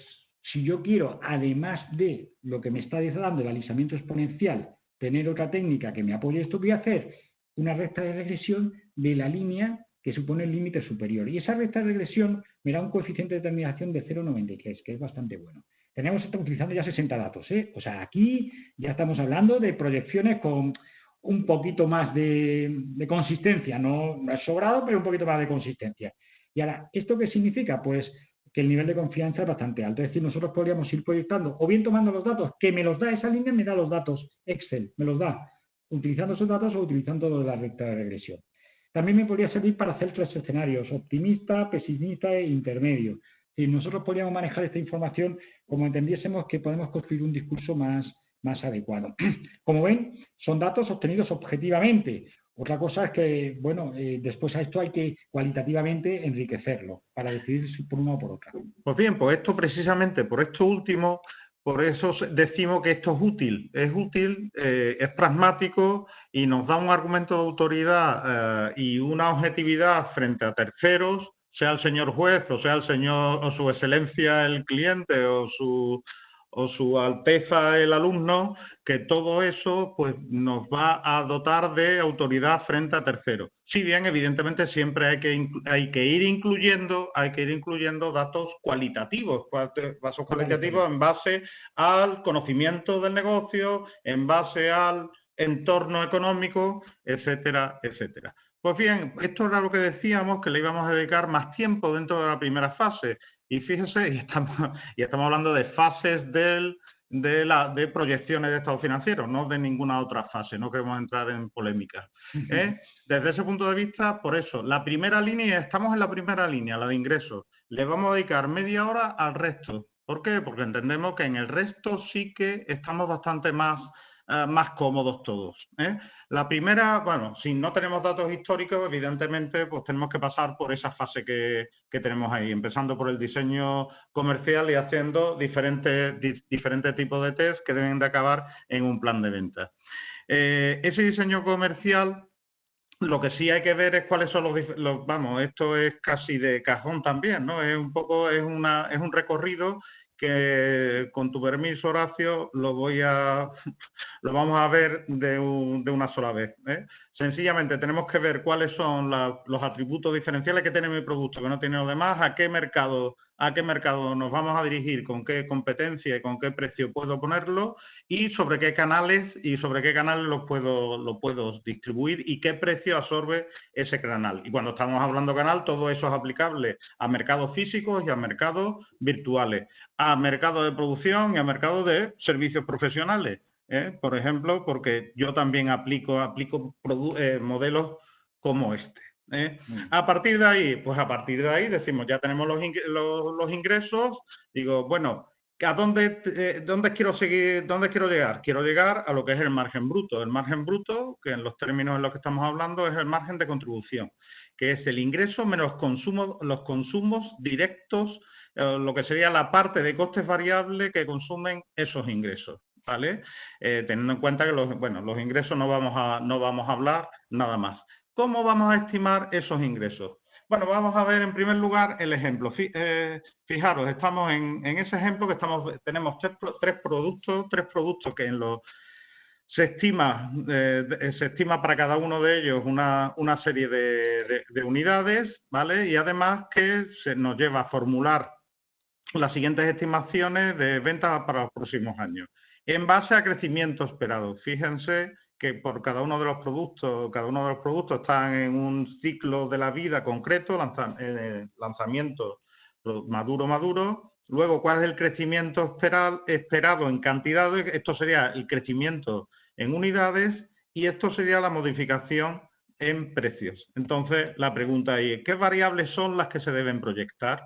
si yo quiero, además de lo que me está dando el alisamiento exponencial, tener otra técnica que me apoye esto, voy a hacer una recta de regresión de la línea que supone el límite superior. Y esa recta de regresión me da un coeficiente de determinación de 0,93, que es bastante bueno. Estamos utilizando ya 60 datos, ¿eh? O sea, aquí ya estamos hablando de proyecciones con un poquito más de consistencia. No es sobrado, pero un poquito más de consistencia. Y ahora, ¿esto qué significa? Pues que el nivel de confianza es bastante alto. Es decir, nosotros podríamos ir proyectando, o bien tomando los datos que me los da esa línea, me da los datos Excel, me los da utilizando esos datos o utilizando la recta de regresión. También me podría servir para hacer 3 escenarios, optimista, pesimista e intermedio. Y nosotros podríamos manejar esta información como entendiésemos que podemos construir un discurso más adecuado. Como ven, son datos obtenidos objetivamente. Otra cosa es que, bueno, después a esto hay que cualitativamente enriquecerlo para decidir si por una o por otra. Pues bien, pues esto precisamente, por esto último, por eso decimos que esto es útil, es pragmático y nos da un argumento de autoridad y una objetividad frente a terceros, sea el señor juez o sea el señor o su excelencia el cliente o su alteza el alumno, que todo eso pues nos va a dotar de autoridad frente a terceros. Si bien evidentemente siempre hay que ir incluyendo datos cualitativos, en base al conocimiento del negocio, en base al entorno económico, etcétera, etcétera. Pues bien, esto era lo que decíamos, que le íbamos a dedicar más tiempo dentro de la primera fase. Y fíjese, y estamos hablando de fases de proyecciones de estados financieros, no de ninguna otra fase, no queremos entrar en polémica. Desde ese punto de vista, por eso, la primera línea, estamos en la primera línea, la de ingresos. Le vamos a dedicar media hora al resto. ¿Por qué? Porque entendemos que en el resto sí que estamos bastante más cómodos todos. La primera, bueno, si no tenemos datos históricos, evidentemente, pues tenemos que pasar por esa fase que tenemos ahí, empezando por el diseño comercial y haciendo diferentes tipos de test que deben de acabar en un plan de venta. Ese diseño comercial, lo que sí hay que ver es cuáles son vamos, esto es casi de cajón también, ¿no? Es un recorrido que, con tu permiso, Horacio, lo vamos a ver de una sola vez. Sencillamente tenemos que ver cuáles son los atributos diferenciales que tiene mi producto, que no tiene los demás, a qué mercado nos vamos a dirigir, con qué competencia y con qué precio puedo ponerlo, y sobre qué canales lo puedo distribuir y qué precio absorbe ese canal. Y cuando estamos hablando de canal, todo eso es aplicable a mercados físicos y a mercados virtuales, a mercados de producción y a mercados de servicios profesionales. Por ejemplo, porque yo también aplico modelos como este. A partir de ahí decimos, ya tenemos los ingresos, digo, bueno, ¿a dónde quiero llegar? Quiero llegar a lo que es el margen bruto. El margen bruto, que en los términos en los que estamos hablando, es el margen de contribución, que es el ingreso menos los consumos directos, lo que sería la parte de costes variables que consumen esos ingresos, ¿vale? Teniendo en cuenta que los ingresos no vamos a hablar nada más. ¿Cómo vamos a estimar esos ingresos? Bueno, vamos a ver en primer lugar el ejemplo. Fijaros, estamos en ese ejemplo que tenemos tres productos que se estima para cada uno de ellos una serie de unidades, ¿vale? Y además que se nos lleva a formular las siguientes estimaciones de ventas para los próximos años, en base a crecimiento esperado. Fíjense que por cada uno de los productos están en un ciclo de la vida concreto, lanzamiento maduro, Luego, ¿cuál es el crecimiento esperado en cantidades? Esto sería el crecimiento en unidades y esto sería la modificación en precios. Entonces, la pregunta ahí es, ¿qué variables son las que se deben proyectar?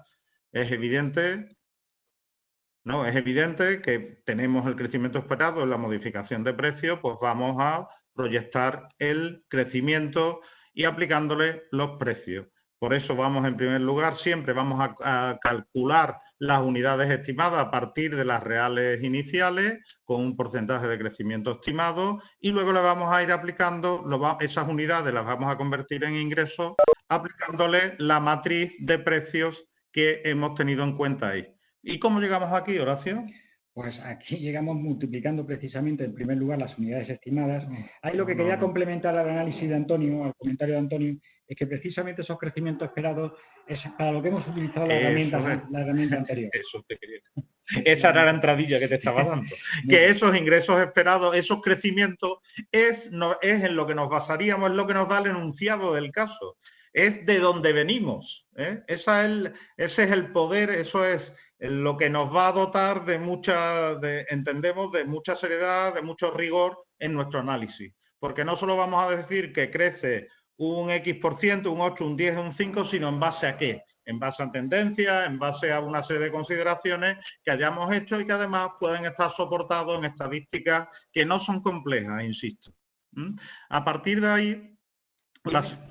Es evidente, ¿no? Es evidente que tenemos el crecimiento esperado en la modificación de precios, pues vamos a proyectar el crecimiento y aplicándole los precios. Por eso vamos, en primer lugar, siempre vamos a calcular las unidades estimadas a partir de las reales iniciales con un porcentaje de crecimiento estimado y luego le vamos a ir aplicando, esas unidades las vamos a convertir en ingresos aplicándole la matriz de precios que hemos tenido en cuenta ahí. ¿Y cómo llegamos aquí, Horacio? Pues aquí llegamos multiplicando precisamente, en primer lugar, las unidades estimadas. Ahí lo que quería complementar al análisis de Antonio, al comentario de Antonio, es que precisamente esos crecimientos esperados es para lo que hemos utilizado la herramienta anterior. Eso te quería. Esa era la entradilla que te estaba dando. Que esos ingresos esperados, esos crecimientos, es en lo que nos basaríamos, es lo que nos da el enunciado del caso. Es de donde venimos. Ese es el poder, eso es lo que nos va a dotar de mucha seriedad, de mucho rigor en nuestro análisis. Porque no solo vamos a decir que crece un X%, un 8, un 10, un 5, sino en base a qué. En base a tendencias, en base a una serie de consideraciones que hayamos hecho y que además pueden estar soportados en estadísticas que no son complejas, insisto. A partir de ahí,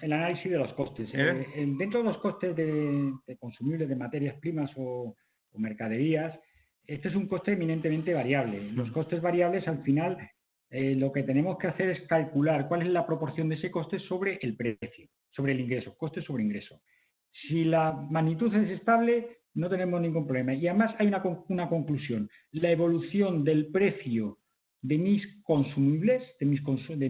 el análisis de los costes. Dentro de los costes de consumibles de materias primas o mercaderías, este es un coste eminentemente variable. Los costes variables, al final, lo que tenemos que hacer es calcular cuál es la proporción de ese coste sobre el precio, sobre el ingreso, coste sobre ingreso. Si la magnitud es estable, no tenemos ningún problema. Y además hay una conclusión. La evolución del precio de mis consumibles, de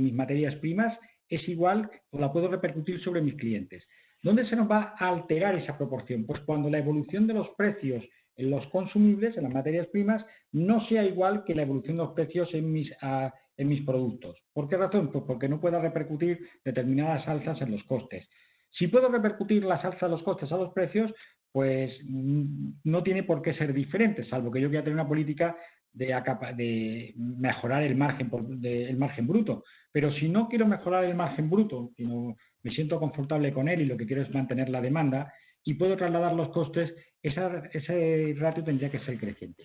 mis materias primas, es igual o la puedo repercutir sobre mis clientes. ¿Dónde se nos va a alterar esa proporción? Pues cuando la evolución de los precios en los consumibles, en las materias primas, no sea igual que la evolución de los precios en mis productos. ¿Por qué razón? Pues porque no pueda repercutir determinadas alzas en los costes. Si puedo repercutir las alzas de los costes a los precios, pues no tiene por qué ser diferente, salvo que yo quiera tener una política de mejorar el margen bruto. Pero si no quiero mejorar el margen bruto, sino me siento confortable con él y lo que quiero es mantener la demanda y puedo trasladar los costes, ese ratio tendría que ser creciente.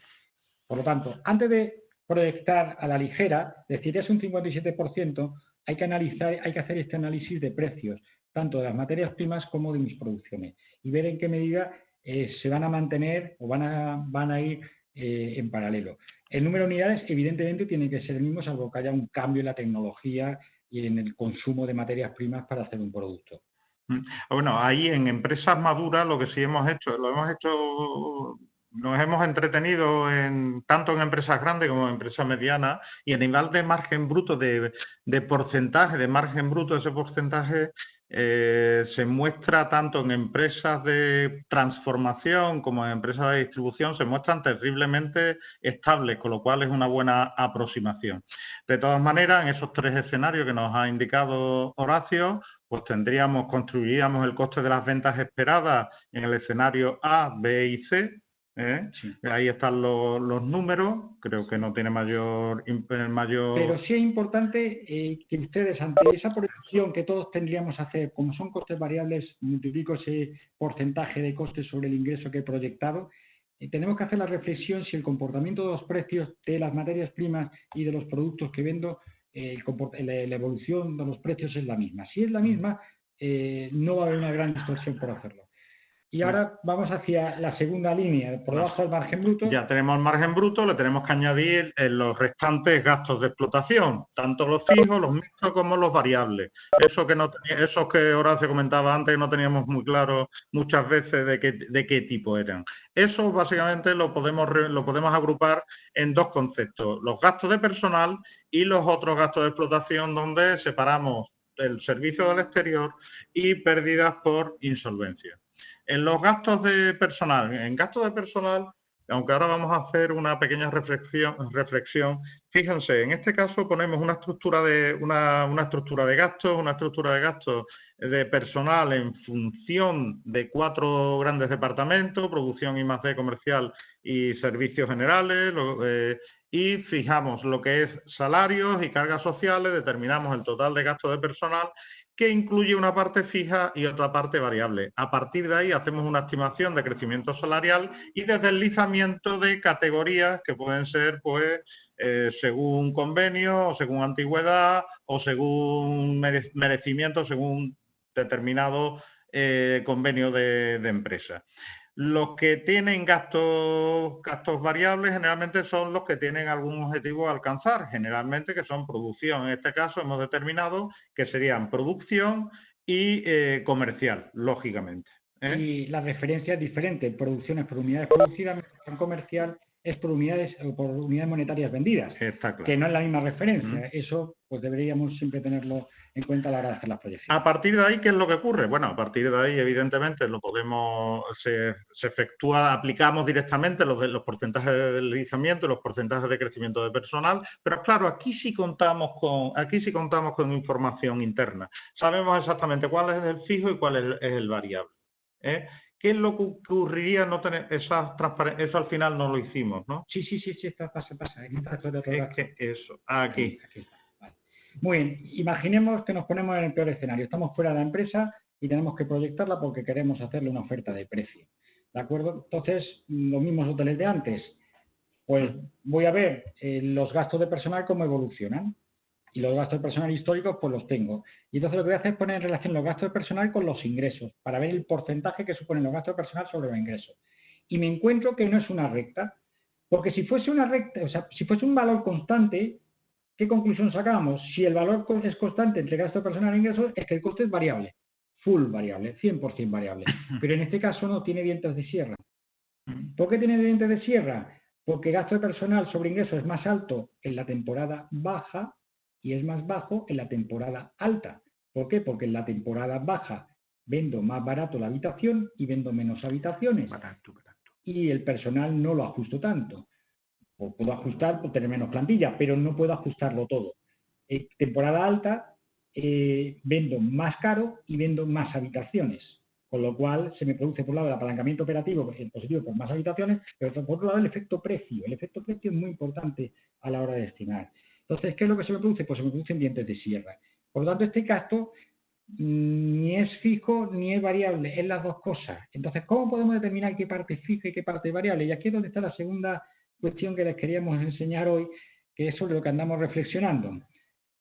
Por lo tanto, antes de proyectar a la ligera, decir es un 57%, hay que hacer este análisis de precios, tanto de las materias primas como de mis producciones, y ver en qué medida se van a mantener o van a ir en paralelo. El número de unidades, evidentemente, tiene que ser el mismo, salvo que haya un cambio en la tecnología y en el consumo de materias primas para hacer un producto. Bueno, ahí en empresas maduras lo que sí hemos hecho, nos hemos entretenido tanto en empresas grandes como en empresas medianas y a nivel de margen bruto, de porcentaje de margen bruto, ese porcentaje se muestra tanto en empresas de transformación como en empresas de distribución, se muestran terriblemente estables, con lo cual es una buena aproximación. De todas maneras, en esos tres escenarios que nos ha indicado Horacio, pues construiríamos el coste de las ventas esperadas en el escenario A, B y C. Sí. Ahí están los números, creo que no tiene mayor... Pero sí es importante que ustedes, ante esa proyección que todos tendríamos que hacer, como son costes variables, multiplico ese porcentaje de costes sobre el ingreso que he proyectado, tenemos que hacer la reflexión si el comportamiento de los precios de las materias primas y de los productos que vendo, la evolución de los precios es la misma. Si es la misma, no va a haber una gran distorsión por hacerlo. Y ahora vamos hacia la segunda línea, por debajo del margen bruto. Ya tenemos el margen bruto, le tenemos que añadir los restantes gastos de explotación, tanto los fijos, los mixtos como los variables. Esos que Horacio comentaba antes, que no teníamos muy claro muchas veces de qué tipo eran. Eso básicamente lo podemos agrupar en dos conceptos, los gastos de personal y los otros gastos de explotación, donde separamos el servicio del exterior y pérdidas por insolvencia. En los gastos de personal, aunque ahora vamos a hacer una pequeña reflexión. Fíjense, en este caso ponemos una estructura de gastos de personal en función de 4 grandes departamentos, producción I+D, comercial y servicios generales, y fijamos lo que es salarios y cargas sociales, determinamos el total de gastos de personal, que incluye una parte fija y otra parte variable. A partir de ahí hacemos una estimación de crecimiento salarial y de deslizamiento de categorías que pueden ser, pues, según convenio, o según antigüedad, o según merecimiento, según determinado convenio de empresa. Los que tienen gastos variables generalmente son los que tienen algún objetivo a alcanzar, generalmente que son producción. En este caso hemos determinado que serían producción y comercial, lógicamente. Y la referencia es diferente. Producción es por unidades producidas, comercial es por unidades monetarias vendidas, Está claro. Que no es la misma referencia. Eso pues deberíamos siempre tenerlo en cuenta a la hora de hacer las proyecciones. A partir de ahí, ¿qué es lo que ocurre? Bueno, a partir de ahí, evidentemente, se efectúa, aplicamos directamente los porcentajes de deslizamiento, los porcentajes de crecimiento de personal, pero claro, aquí sí contamos con información interna. Sabemos exactamente cuál es el fijo y cuál es el variable. ¿Qué es lo que ocurriría no tener esa transparencia? Eso al final no lo hicimos, ¿no? Sí, pasa. Es que eso, aquí. Aquí está. Vale. Muy bien, imaginemos que nos ponemos en el peor escenario. Estamos fuera de la empresa y tenemos que proyectarla porque queremos hacerle una oferta de precio. ¿De acuerdo? Entonces, los mismos hoteles de antes. Pues voy a ver los gastos de personal cómo evolucionan. Y los gastos de personal históricos, pues los tengo. Y entonces lo que voy a hacer es poner en relación los gastos de personal con los ingresos, para ver el porcentaje que suponen los gastos de personal sobre los ingresos. Y me encuentro que no es una recta, porque si fuese una recta, o sea, si fuese un valor constante, ¿qué conclusión sacamos? Si el valor es constante entre gasto de personal e ingresos, es que el coste es variable, full variable, 100% variable. Pero en este caso no tiene vientos de sierra. ¿Por qué tiene vientos de sierra? Porque gasto de personal sobre ingresos es más alto en la temporada baja y es más bajo en la temporada alta. ¿Por qué? Porque en la temporada baja vendo más barato la habitación y vendo menos habitaciones. Y el personal no lo ajusto tanto. O puedo ajustar por tener menos plantilla, pero no puedo ajustarlo todo. Temporada alta, vendo más caro y vendo más habitaciones. Con lo cual se me produce por un lado el apalancamiento operativo positivo por más habitaciones, pero por otro lado el efecto precio. El efecto precio es muy importante a la hora de estimar. Entonces, ¿qué es lo que se me produce? Pues se me producen dientes de sierra. Por lo tanto, este gasto ni es fijo ni es variable, es las dos cosas. Entonces, ¿cómo podemos determinar qué parte es fija y qué parte es variable? Y aquí es donde está la segunda cuestión que les queríamos enseñar hoy, que es sobre lo que andamos reflexionando.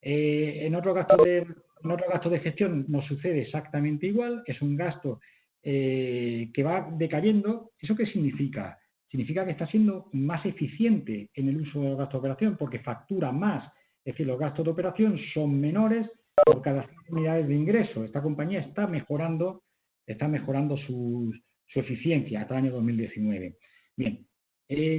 En otro gasto de gestión nos sucede exactamente igual, es un gasto que va decayendo. ¿Eso qué significa? Significa que está siendo más eficiente en el uso de los gastos de operación porque factura más. Es decir, los gastos de operación son menores por cada 100 unidades de ingreso. Esta compañía está mejorando su eficiencia hasta el año 2019. Bien,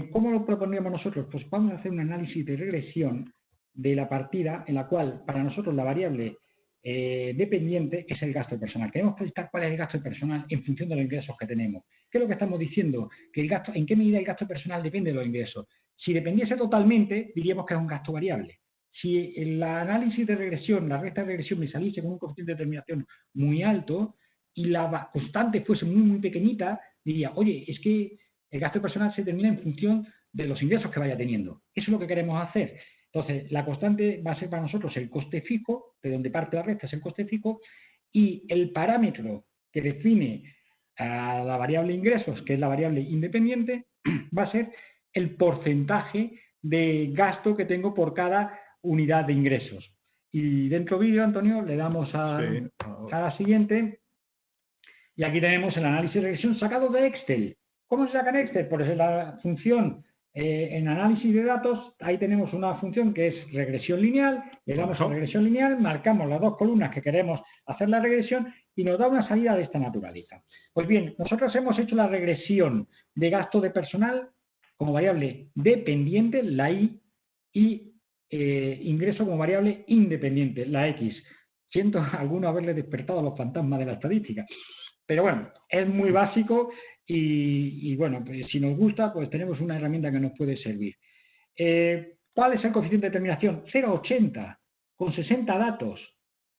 ¿cómo lo propondríamos nosotros? Pues vamos a hacer un análisis de regresión de la partida en la cual para nosotros la variable dependiente es el gasto personal. Queremos proyectar cuál es el gasto personal en función de los ingresos que tenemos. ¿Qué es lo que estamos diciendo? Que ¿en qué medida el gasto personal depende de los ingresos? Si dependiese totalmente, diríamos que es un gasto variable. Si el análisis de regresión, la recta de regresión me saliese con un coeficiente de determinación muy alto y la constante fuese muy, muy pequeñita, diría, oye, es que el gasto personal se determina en función de los ingresos que vaya teniendo. Eso es lo que queremos hacer. Entonces, la constante va a ser para nosotros el coste fijo, de donde parte la recta es el coste fijo, y el parámetro que define a la variable ingresos, que es la variable independiente, va a ser el porcentaje de gasto que tengo por cada unidad de ingresos. Y dentro vídeo, Antonio, le damos a la siguiente, y aquí tenemos el análisis de regresión sacado de Excel. ¿Cómo se saca en Excel? Pues en la función en análisis de datos, ahí tenemos una función que es regresión lineal, le damos a regresión lineal, marcamos las dos columnas que queremos hacer la regresión y nos da una salida de esta naturaleza. Pues bien, nosotros hemos hecho la regresión de gasto de personal como variable dependiente, la Y, y ingreso como variable independiente, la X. Siento a alguno haberle despertado a los fantasmas de la estadística. pero bueno, es muy básico y bueno, pues si nos gusta, pues tenemos una herramienta que nos puede servir. ¿Cuál es el coeficiente de determinación? 0,80, con 60 datos.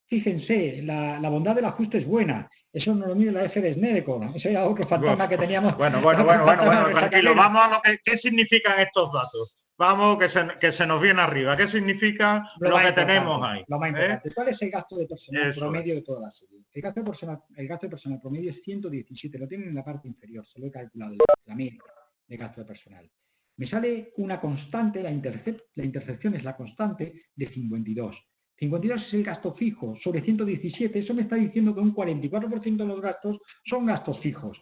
Fíjense, la bondad del ajuste es buena. Eso no lo mide la F de Snedeker. Ese era otro fantasma que teníamos. Bueno, tranquilo. Vamos a lo que ¿qué significan estos datos? Vamos, que se nos viene arriba. ¿Qué significa lo que tenemos ahí? Lo más importante. ¿Cuál es el gasto de personal promedio de toda la serie? El gasto de personal promedio es 117. Lo tienen en la parte inferior. Se lo he calculado, la media de gasto de personal. Me sale una constante, la intercepción es la constante de 52. 52 es el gasto fijo sobre 117. Eso me está diciendo que un 44% de los gastos son gastos fijos.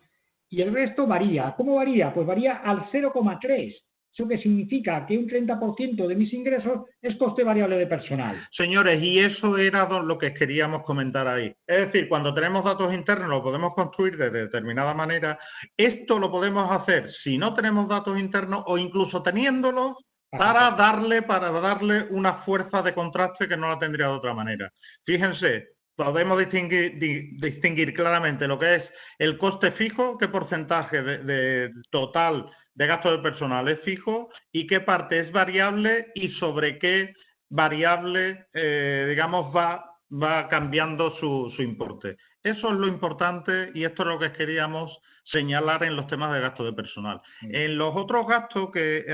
Y el resto varía. ¿Cómo varía? Pues varía al 0,3. Eso que significa que un 30% de mis ingresos es coste variable de personal. Señores, y eso era lo que queríamos comentar ahí. Es decir, cuando tenemos datos internos, lo podemos construir de determinada manera. Esto lo podemos hacer si no tenemos datos internos o incluso teniéndolos para darle una fuerza de contraste que no la tendría de otra manera. Fíjense, podemos distinguir claramente lo que es el coste fijo, qué porcentaje de total de gasto de personal es fijo y qué parte es variable y sobre qué variable, digamos, va cambiando su importe. Eso es lo importante y esto es lo que queríamos señalar en los temas de gasto de personal. En los otros gastos que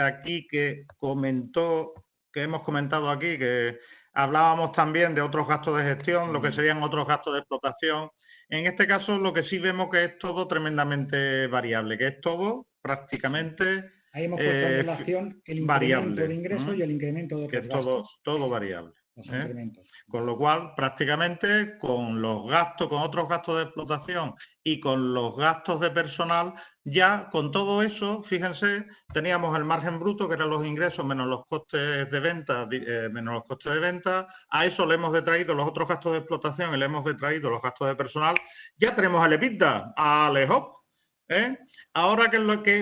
hemos comentado aquí, que hablábamos también de otros gastos de gestión, lo que serían otros gastos de explotación. En este caso, lo que sí vemos que es todo tremendamente variable, que es todo prácticamente ahí hemos puesto en relación el incremento variable, de ingresos y el incremento de otros que es gastos. todo variable. Los incrementos. Con lo cual, prácticamente, con los gastos, con otros gastos de explotación y con los gastos de personal, ya con todo eso, fíjense, teníamos el margen bruto, que eran los ingresos menos los costes de venta, a eso le hemos detraído los otros gastos de explotación y le hemos detraído los gastos de personal, ya tenemos el EBITDA, ¡alejop! Ahora,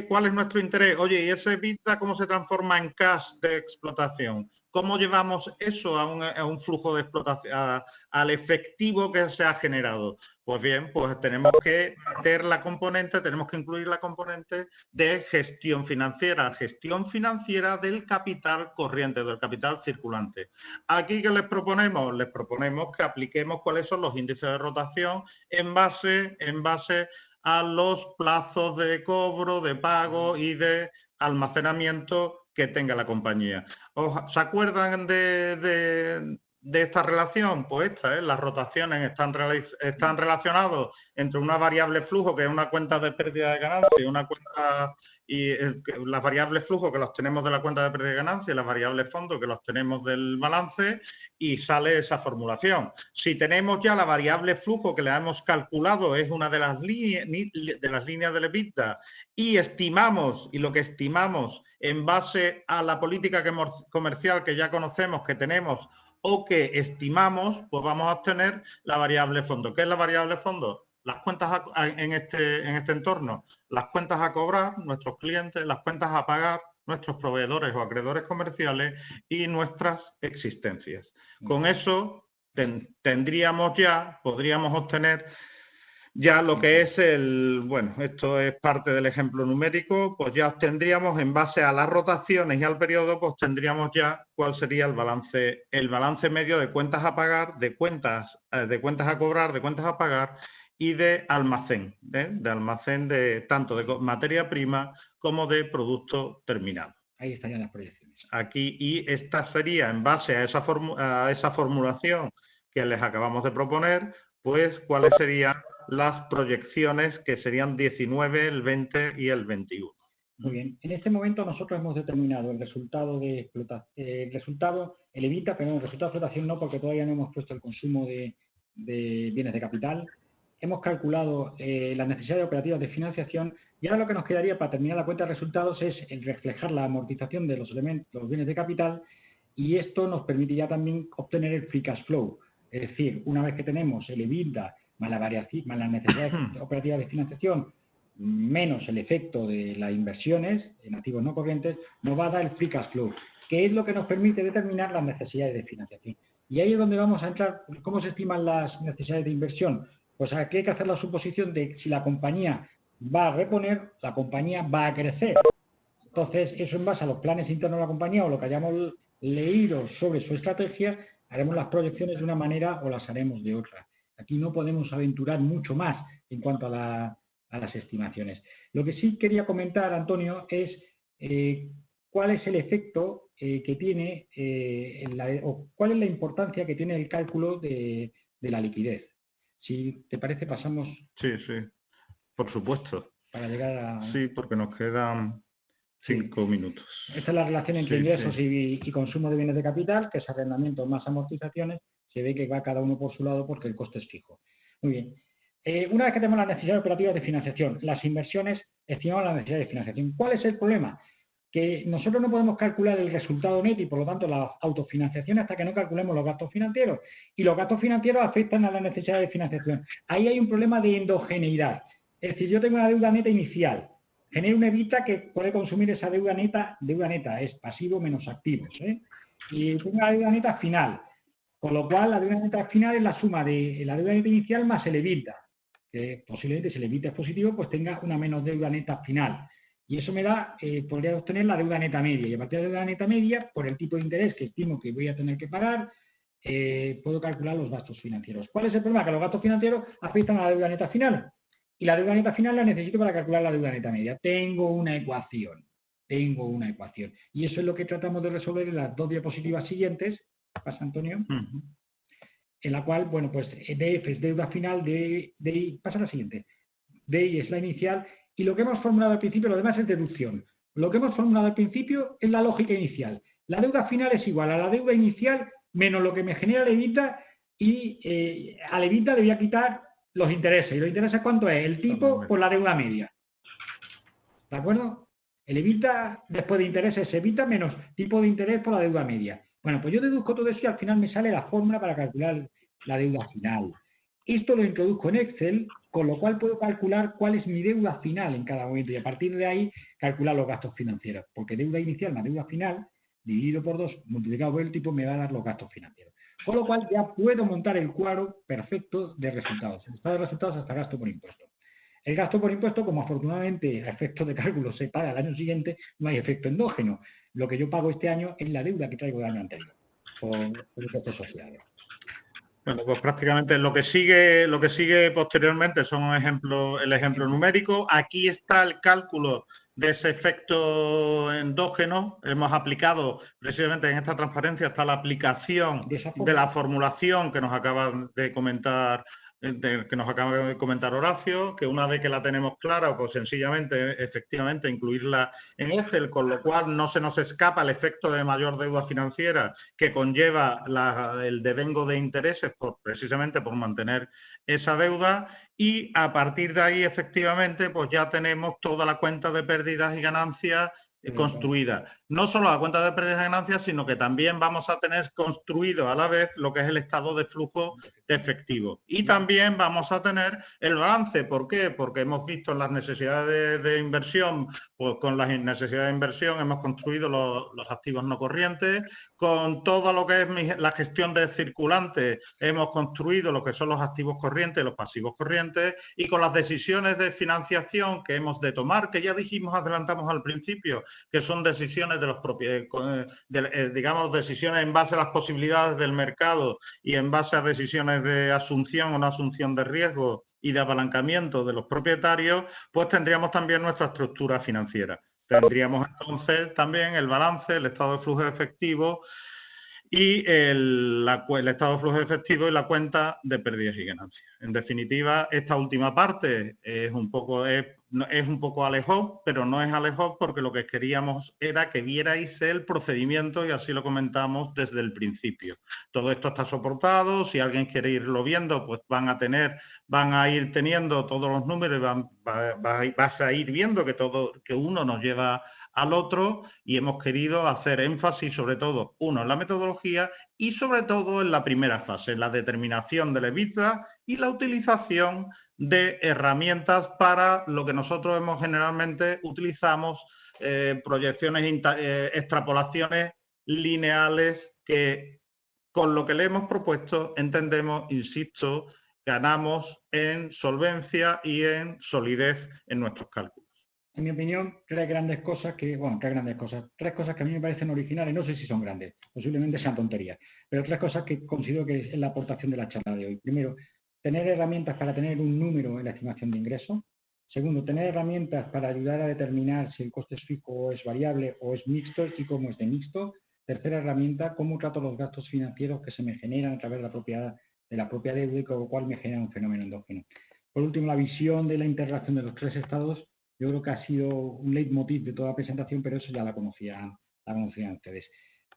¿cuál es nuestro interés? Oye, ¿y ese EBITDA cómo se transforma en cash de explotación? ¿Cómo llevamos eso a un flujo de explotación, al efectivo que se ha generado? Pues bien, pues tenemos que meter tenemos que incluir la componente de gestión financiera del capital corriente, del capital circulante. Aquí, ¿qué les proponemos? Les proponemos que apliquemos cuáles son los índices de rotación en base a los plazos de cobro, de pago y de almacenamiento que tenga la compañía. ¿Se acuerdan de esta relación? Pues las rotaciones están relacionadas entre una variable flujo, que es una cuenta de pérdida de ganancia, y las variables flujo que los tenemos de la cuenta de pérdida de ganancia y las variables fondo que los tenemos del balance, y sale esa formulación. Si tenemos ya la variable flujo que la hemos calculado, es una de las líneas del EBITDA, y lo que estimamos en base a la política comercial que ya conocemos, que tenemos o que estimamos, pues vamos a obtener la variable fondo. ¿Qué es la variable fondo? Las cuentas en este entorno, las cuentas a cobrar, nuestros clientes, las cuentas a pagar, nuestros proveedores o acreedores comerciales y nuestras existencias. Con eso podríamos obtener ya lo que es esto es parte del ejemplo numérico, pues ya obtendríamos en base a las rotaciones y al periodo, pues tendríamos ya cuál sería el balance medio de cuentas a pagar, de cuentas a cobrar, de cuentas a pagar y de almacén, tanto de materia prima como de producto terminado. Ahí estarían las proyecciones. Aquí, y esta sería en base a esa formulación que les acabamos de proponer, pues cuáles serían las proyecciones, que serían 19, el 20 y el 21. Muy bien. En este momento nosotros hemos determinado el resultado de explotación, el EBITDA, pero el resultado de explotación no, porque todavía no hemos puesto el consumo de bienes de capital. Hemos calculado las necesidades operativas de financiación, y ahora lo que nos quedaría para terminar la cuenta de resultados es el reflejar la amortización de los bienes de capital, y esto nos permitiría también obtener el free cash flow. Es decir, una vez que tenemos el EBITDA más las necesidades operativas de financiación, menos el efecto de las inversiones en activos no corrientes, nos va a dar el free cash flow, que es lo que nos permite determinar las necesidades de financiación. Y ahí es donde vamos a entrar. ¿Cómo se estiman las necesidades de inversión? Pues aquí hay que hacer la suposición de que si la compañía va a reponer, la compañía va a crecer. Entonces, eso en base a los planes internos de la compañía o lo que hayamos leído sobre su estrategia, haremos las proyecciones de una manera o las haremos de otra. Aquí no podemos aventurar mucho más en cuanto a las estimaciones. Lo que sí quería comentar, Antonio, es cuál es el efecto que tiene o cuál es la importancia que tiene el cálculo de la liquidez. Si te parece, pasamos... Sí, sí, por supuesto. Para llegar a... Sí, porque nos quedan 5 minutos. Esta es la relación entre ingresos y consumo de bienes de capital, que es arrendamiento más amortizaciones. Se ve que va cada uno por su lado porque el coste es fijo. Muy bien. Una vez que tenemos las necesidades operativas de financiación, las inversiones, estimamos las necesidades de financiación. ¿Cuál es el problema? Que nosotros no podemos calcular el resultado neto y, por lo tanto, la autofinanciación hasta que no calculemos los gastos financieros. Y los gastos financieros afectan a las necesidades de financiación. Ahí hay un problema de endogeneidad. Es decir, yo tengo una deuda neta inicial. Genero un EBITDA que puede consumir esa deuda neta es pasivo menos activos. Y tengo una deuda neta final. Con lo cual, la deuda neta final es la suma de la deuda neta inicial más el EBITDA. Que posiblemente si el EBITDA es positivo, pues tenga una menos deuda neta final. Y eso me da, podría obtener la deuda neta media. Y a partir de la deuda neta media, por el tipo de interés que estimo que voy a tener que pagar, puedo calcular los gastos financieros. ¿Cuál es el problema? Que los gastos financieros afectan a la deuda neta final. Y la deuda neta final la necesito para calcular la deuda neta media. Tengo una ecuación. Y eso es lo que tratamos de resolver en las 2 diapositivas siguientes. ¿Pasa, Antonio? En la cual, bueno, pues DF es deuda final, DI, pasa a la siguiente. DI es la inicial. Y lo que hemos formulado al principio, lo demás es deducción. Lo que hemos formulado al principio es la lógica inicial. La deuda final es igual a la deuda inicial menos lo que me genera el EBITDA y al EBITDA le voy a quitar los intereses. ¿Y los intereses cuánto es? El tipo por la deuda media. ¿De acuerdo? El EBITDA después de intereses, EBITDA menos tipo de interés por la deuda media. Bueno, pues yo deduzco todo eso y al final me sale la fórmula para calcular la deuda final. Esto lo introduzco en Excel, con lo cual puedo calcular cuál es mi deuda final en cada momento y a partir de ahí calcular los gastos financieros. Porque deuda inicial más deuda final, dividido por 2, multiplicado por el tipo, me va a dar los gastos financieros. Con lo cual ya puedo montar el cuadro perfecto de resultados. El estado de resultados hasta gasto por impuesto. El gasto por impuesto, como afortunadamente a efectos de cálculo se paga el año siguiente, no hay efecto endógeno. Lo que yo pago este año es la deuda que traigo del año anterior, por el coste asociado. Bueno, pues prácticamente lo que sigue posteriormente son el ejemplo numérico. Aquí está el cálculo de ese efecto endógeno. Hemos aplicado, precisamente en esta transparencia, está la aplicación de la formulación que nos acaba de comentar Horacio, que una vez que la tenemos clara, pues sencillamente, efectivamente, incluirla en Excel, con lo cual no se nos escapa el efecto de mayor deuda financiera que conlleva el devengo de intereses precisamente por mantener esa deuda, y a partir de ahí, efectivamente, pues ya tenemos toda la cuenta de pérdidas y ganancias construida. No solo la cuenta de pérdidas y ganancias, sino que también vamos a tener construido a la vez lo que es el estado de flujo de efectivo. Y también vamos a tener el balance. ¿Por qué? Porque hemos visto las necesidades de inversión, pues con las necesidades de inversión hemos construido los activos no corrientes. Con todo lo que es la gestión de circulantes hemos construido lo que son los activos corrientes y los pasivos corrientes. Y con las decisiones de financiación que hemos de tomar, que ya dijimos, adelantamos al principio, que son decisiones de los digamos, decisiones en base a las posibilidades del mercado y en base a decisiones de asunción o no asunción de riesgo y de apalancamiento de los propietarios, pues tendríamos también nuestra estructura financiera. Tendríamos entonces también el balance, el estado de flujo de efectivo y el estado de flujo de efectivo y la cuenta de pérdidas y ganancias. En definitiva, esta última parte es un poco alejó, pero no es alejó porque lo que queríamos era que vierais el procedimiento y así lo comentamos desde el principio. Todo esto está soportado, si alguien quiere irlo viendo, pues van a ir teniendo todos los números, vas a ir viendo que uno nos lleva al otro, y hemos querido hacer énfasis sobre todo, uno, en la metodología y sobre todo en la primera fase, en la determinación del EBITDA y la utilización de herramientas para lo que nosotros generalmente utilizamos, proyecciones, extrapolaciones lineales, que con lo que le hemos propuesto entendemos, insisto, ganamos en solvencia y en solidez en nuestros cálculos. En mi opinión, tres cosas que a mí me parecen originales, no sé si son grandes, posiblemente sean tonterías, pero tres cosas que considero que es la aportación de la charla de hoy. Primero, tener herramientas para tener un número en la estimación de ingresos. Segundo, tener herramientas para ayudar a determinar si el coste es fijo o es variable o es mixto y cómo es de mixto. Tercera herramienta, cómo trato los gastos financieros que se me generan a través de la propia deuda y con lo cual me genera un fenómeno endógeno. Por último, la visión de la interrelación de los tres estados, yo creo que ha sido un leitmotiv de toda la presentación, pero eso ya la conocían ustedes.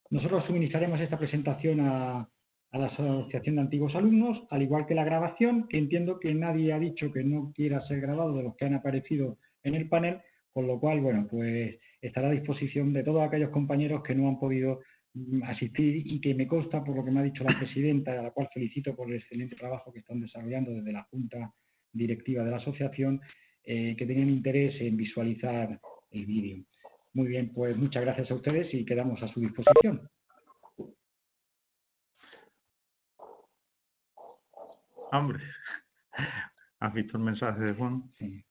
Nosotros suministraremos esta presentación a la Asociación de Antiguos Alumnos, al igual que la grabación, que entiendo que nadie ha dicho que no quiera ser grabado de los que han aparecido en el panel, con lo cual, bueno, pues estará a disposición de todos aquellos compañeros que no han podido asistir y que me consta, por lo que me ha dicho la presidenta, a la cual felicito por el excelente trabajo que están desarrollando desde la Junta Directiva de la Asociación, que tenían interés en visualizar el vídeo. Muy bien, pues muchas gracias a ustedes y quedamos a su disposición. Hombre, ¿has visto el mensaje de Juan? Sí.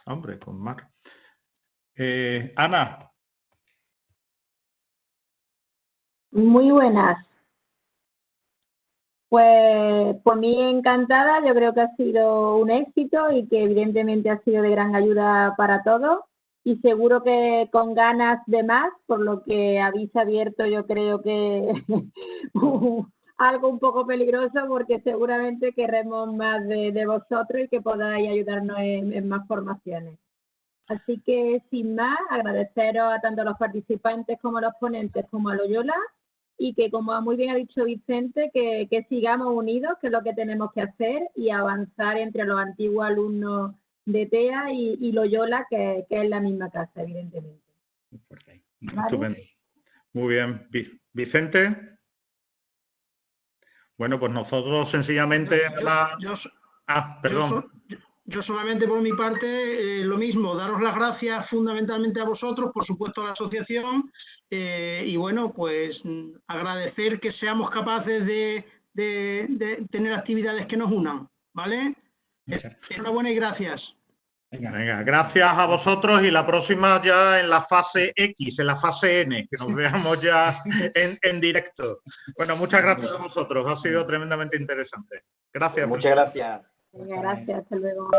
Hombre, con Mar. Ana. Muy buenas. Pues por mí encantada, yo creo que ha sido un éxito y que evidentemente ha sido de gran ayuda para todos y seguro que con ganas de más, por lo que habéis abierto yo creo que algo un poco peligroso porque seguramente querremos más de vosotros y que podáis ayudarnos en más formaciones. Así que sin más, agradeceros a tanto a los participantes como a los ponentes como a Loyola y que, como muy bien ha dicho Vicente, que sigamos unidos, que es lo que tenemos que hacer, y avanzar entre los antiguos alumnos de TEA y Loyola, que es la misma casa, evidentemente. ¿Vale? Estupendo. Muy bien. Vicente. Bueno, pues nosotros sencillamente... perdón. Yo solamente por mi parte, lo mismo, daros las gracias fundamentalmente a vosotros, por supuesto a la asociación, y bueno, pues agradecer que seamos capaces de tener actividades que nos unan, ¿vale? Enhorabuena y gracias. Venga, gracias a vosotros y la próxima ya en la fase X, en la fase N, que nos veamos ya en directo. Bueno, muchas gracias a vosotros, ha sido tremendamente interesante. Gracias. Muchas gracias. Gracias, hasta luego.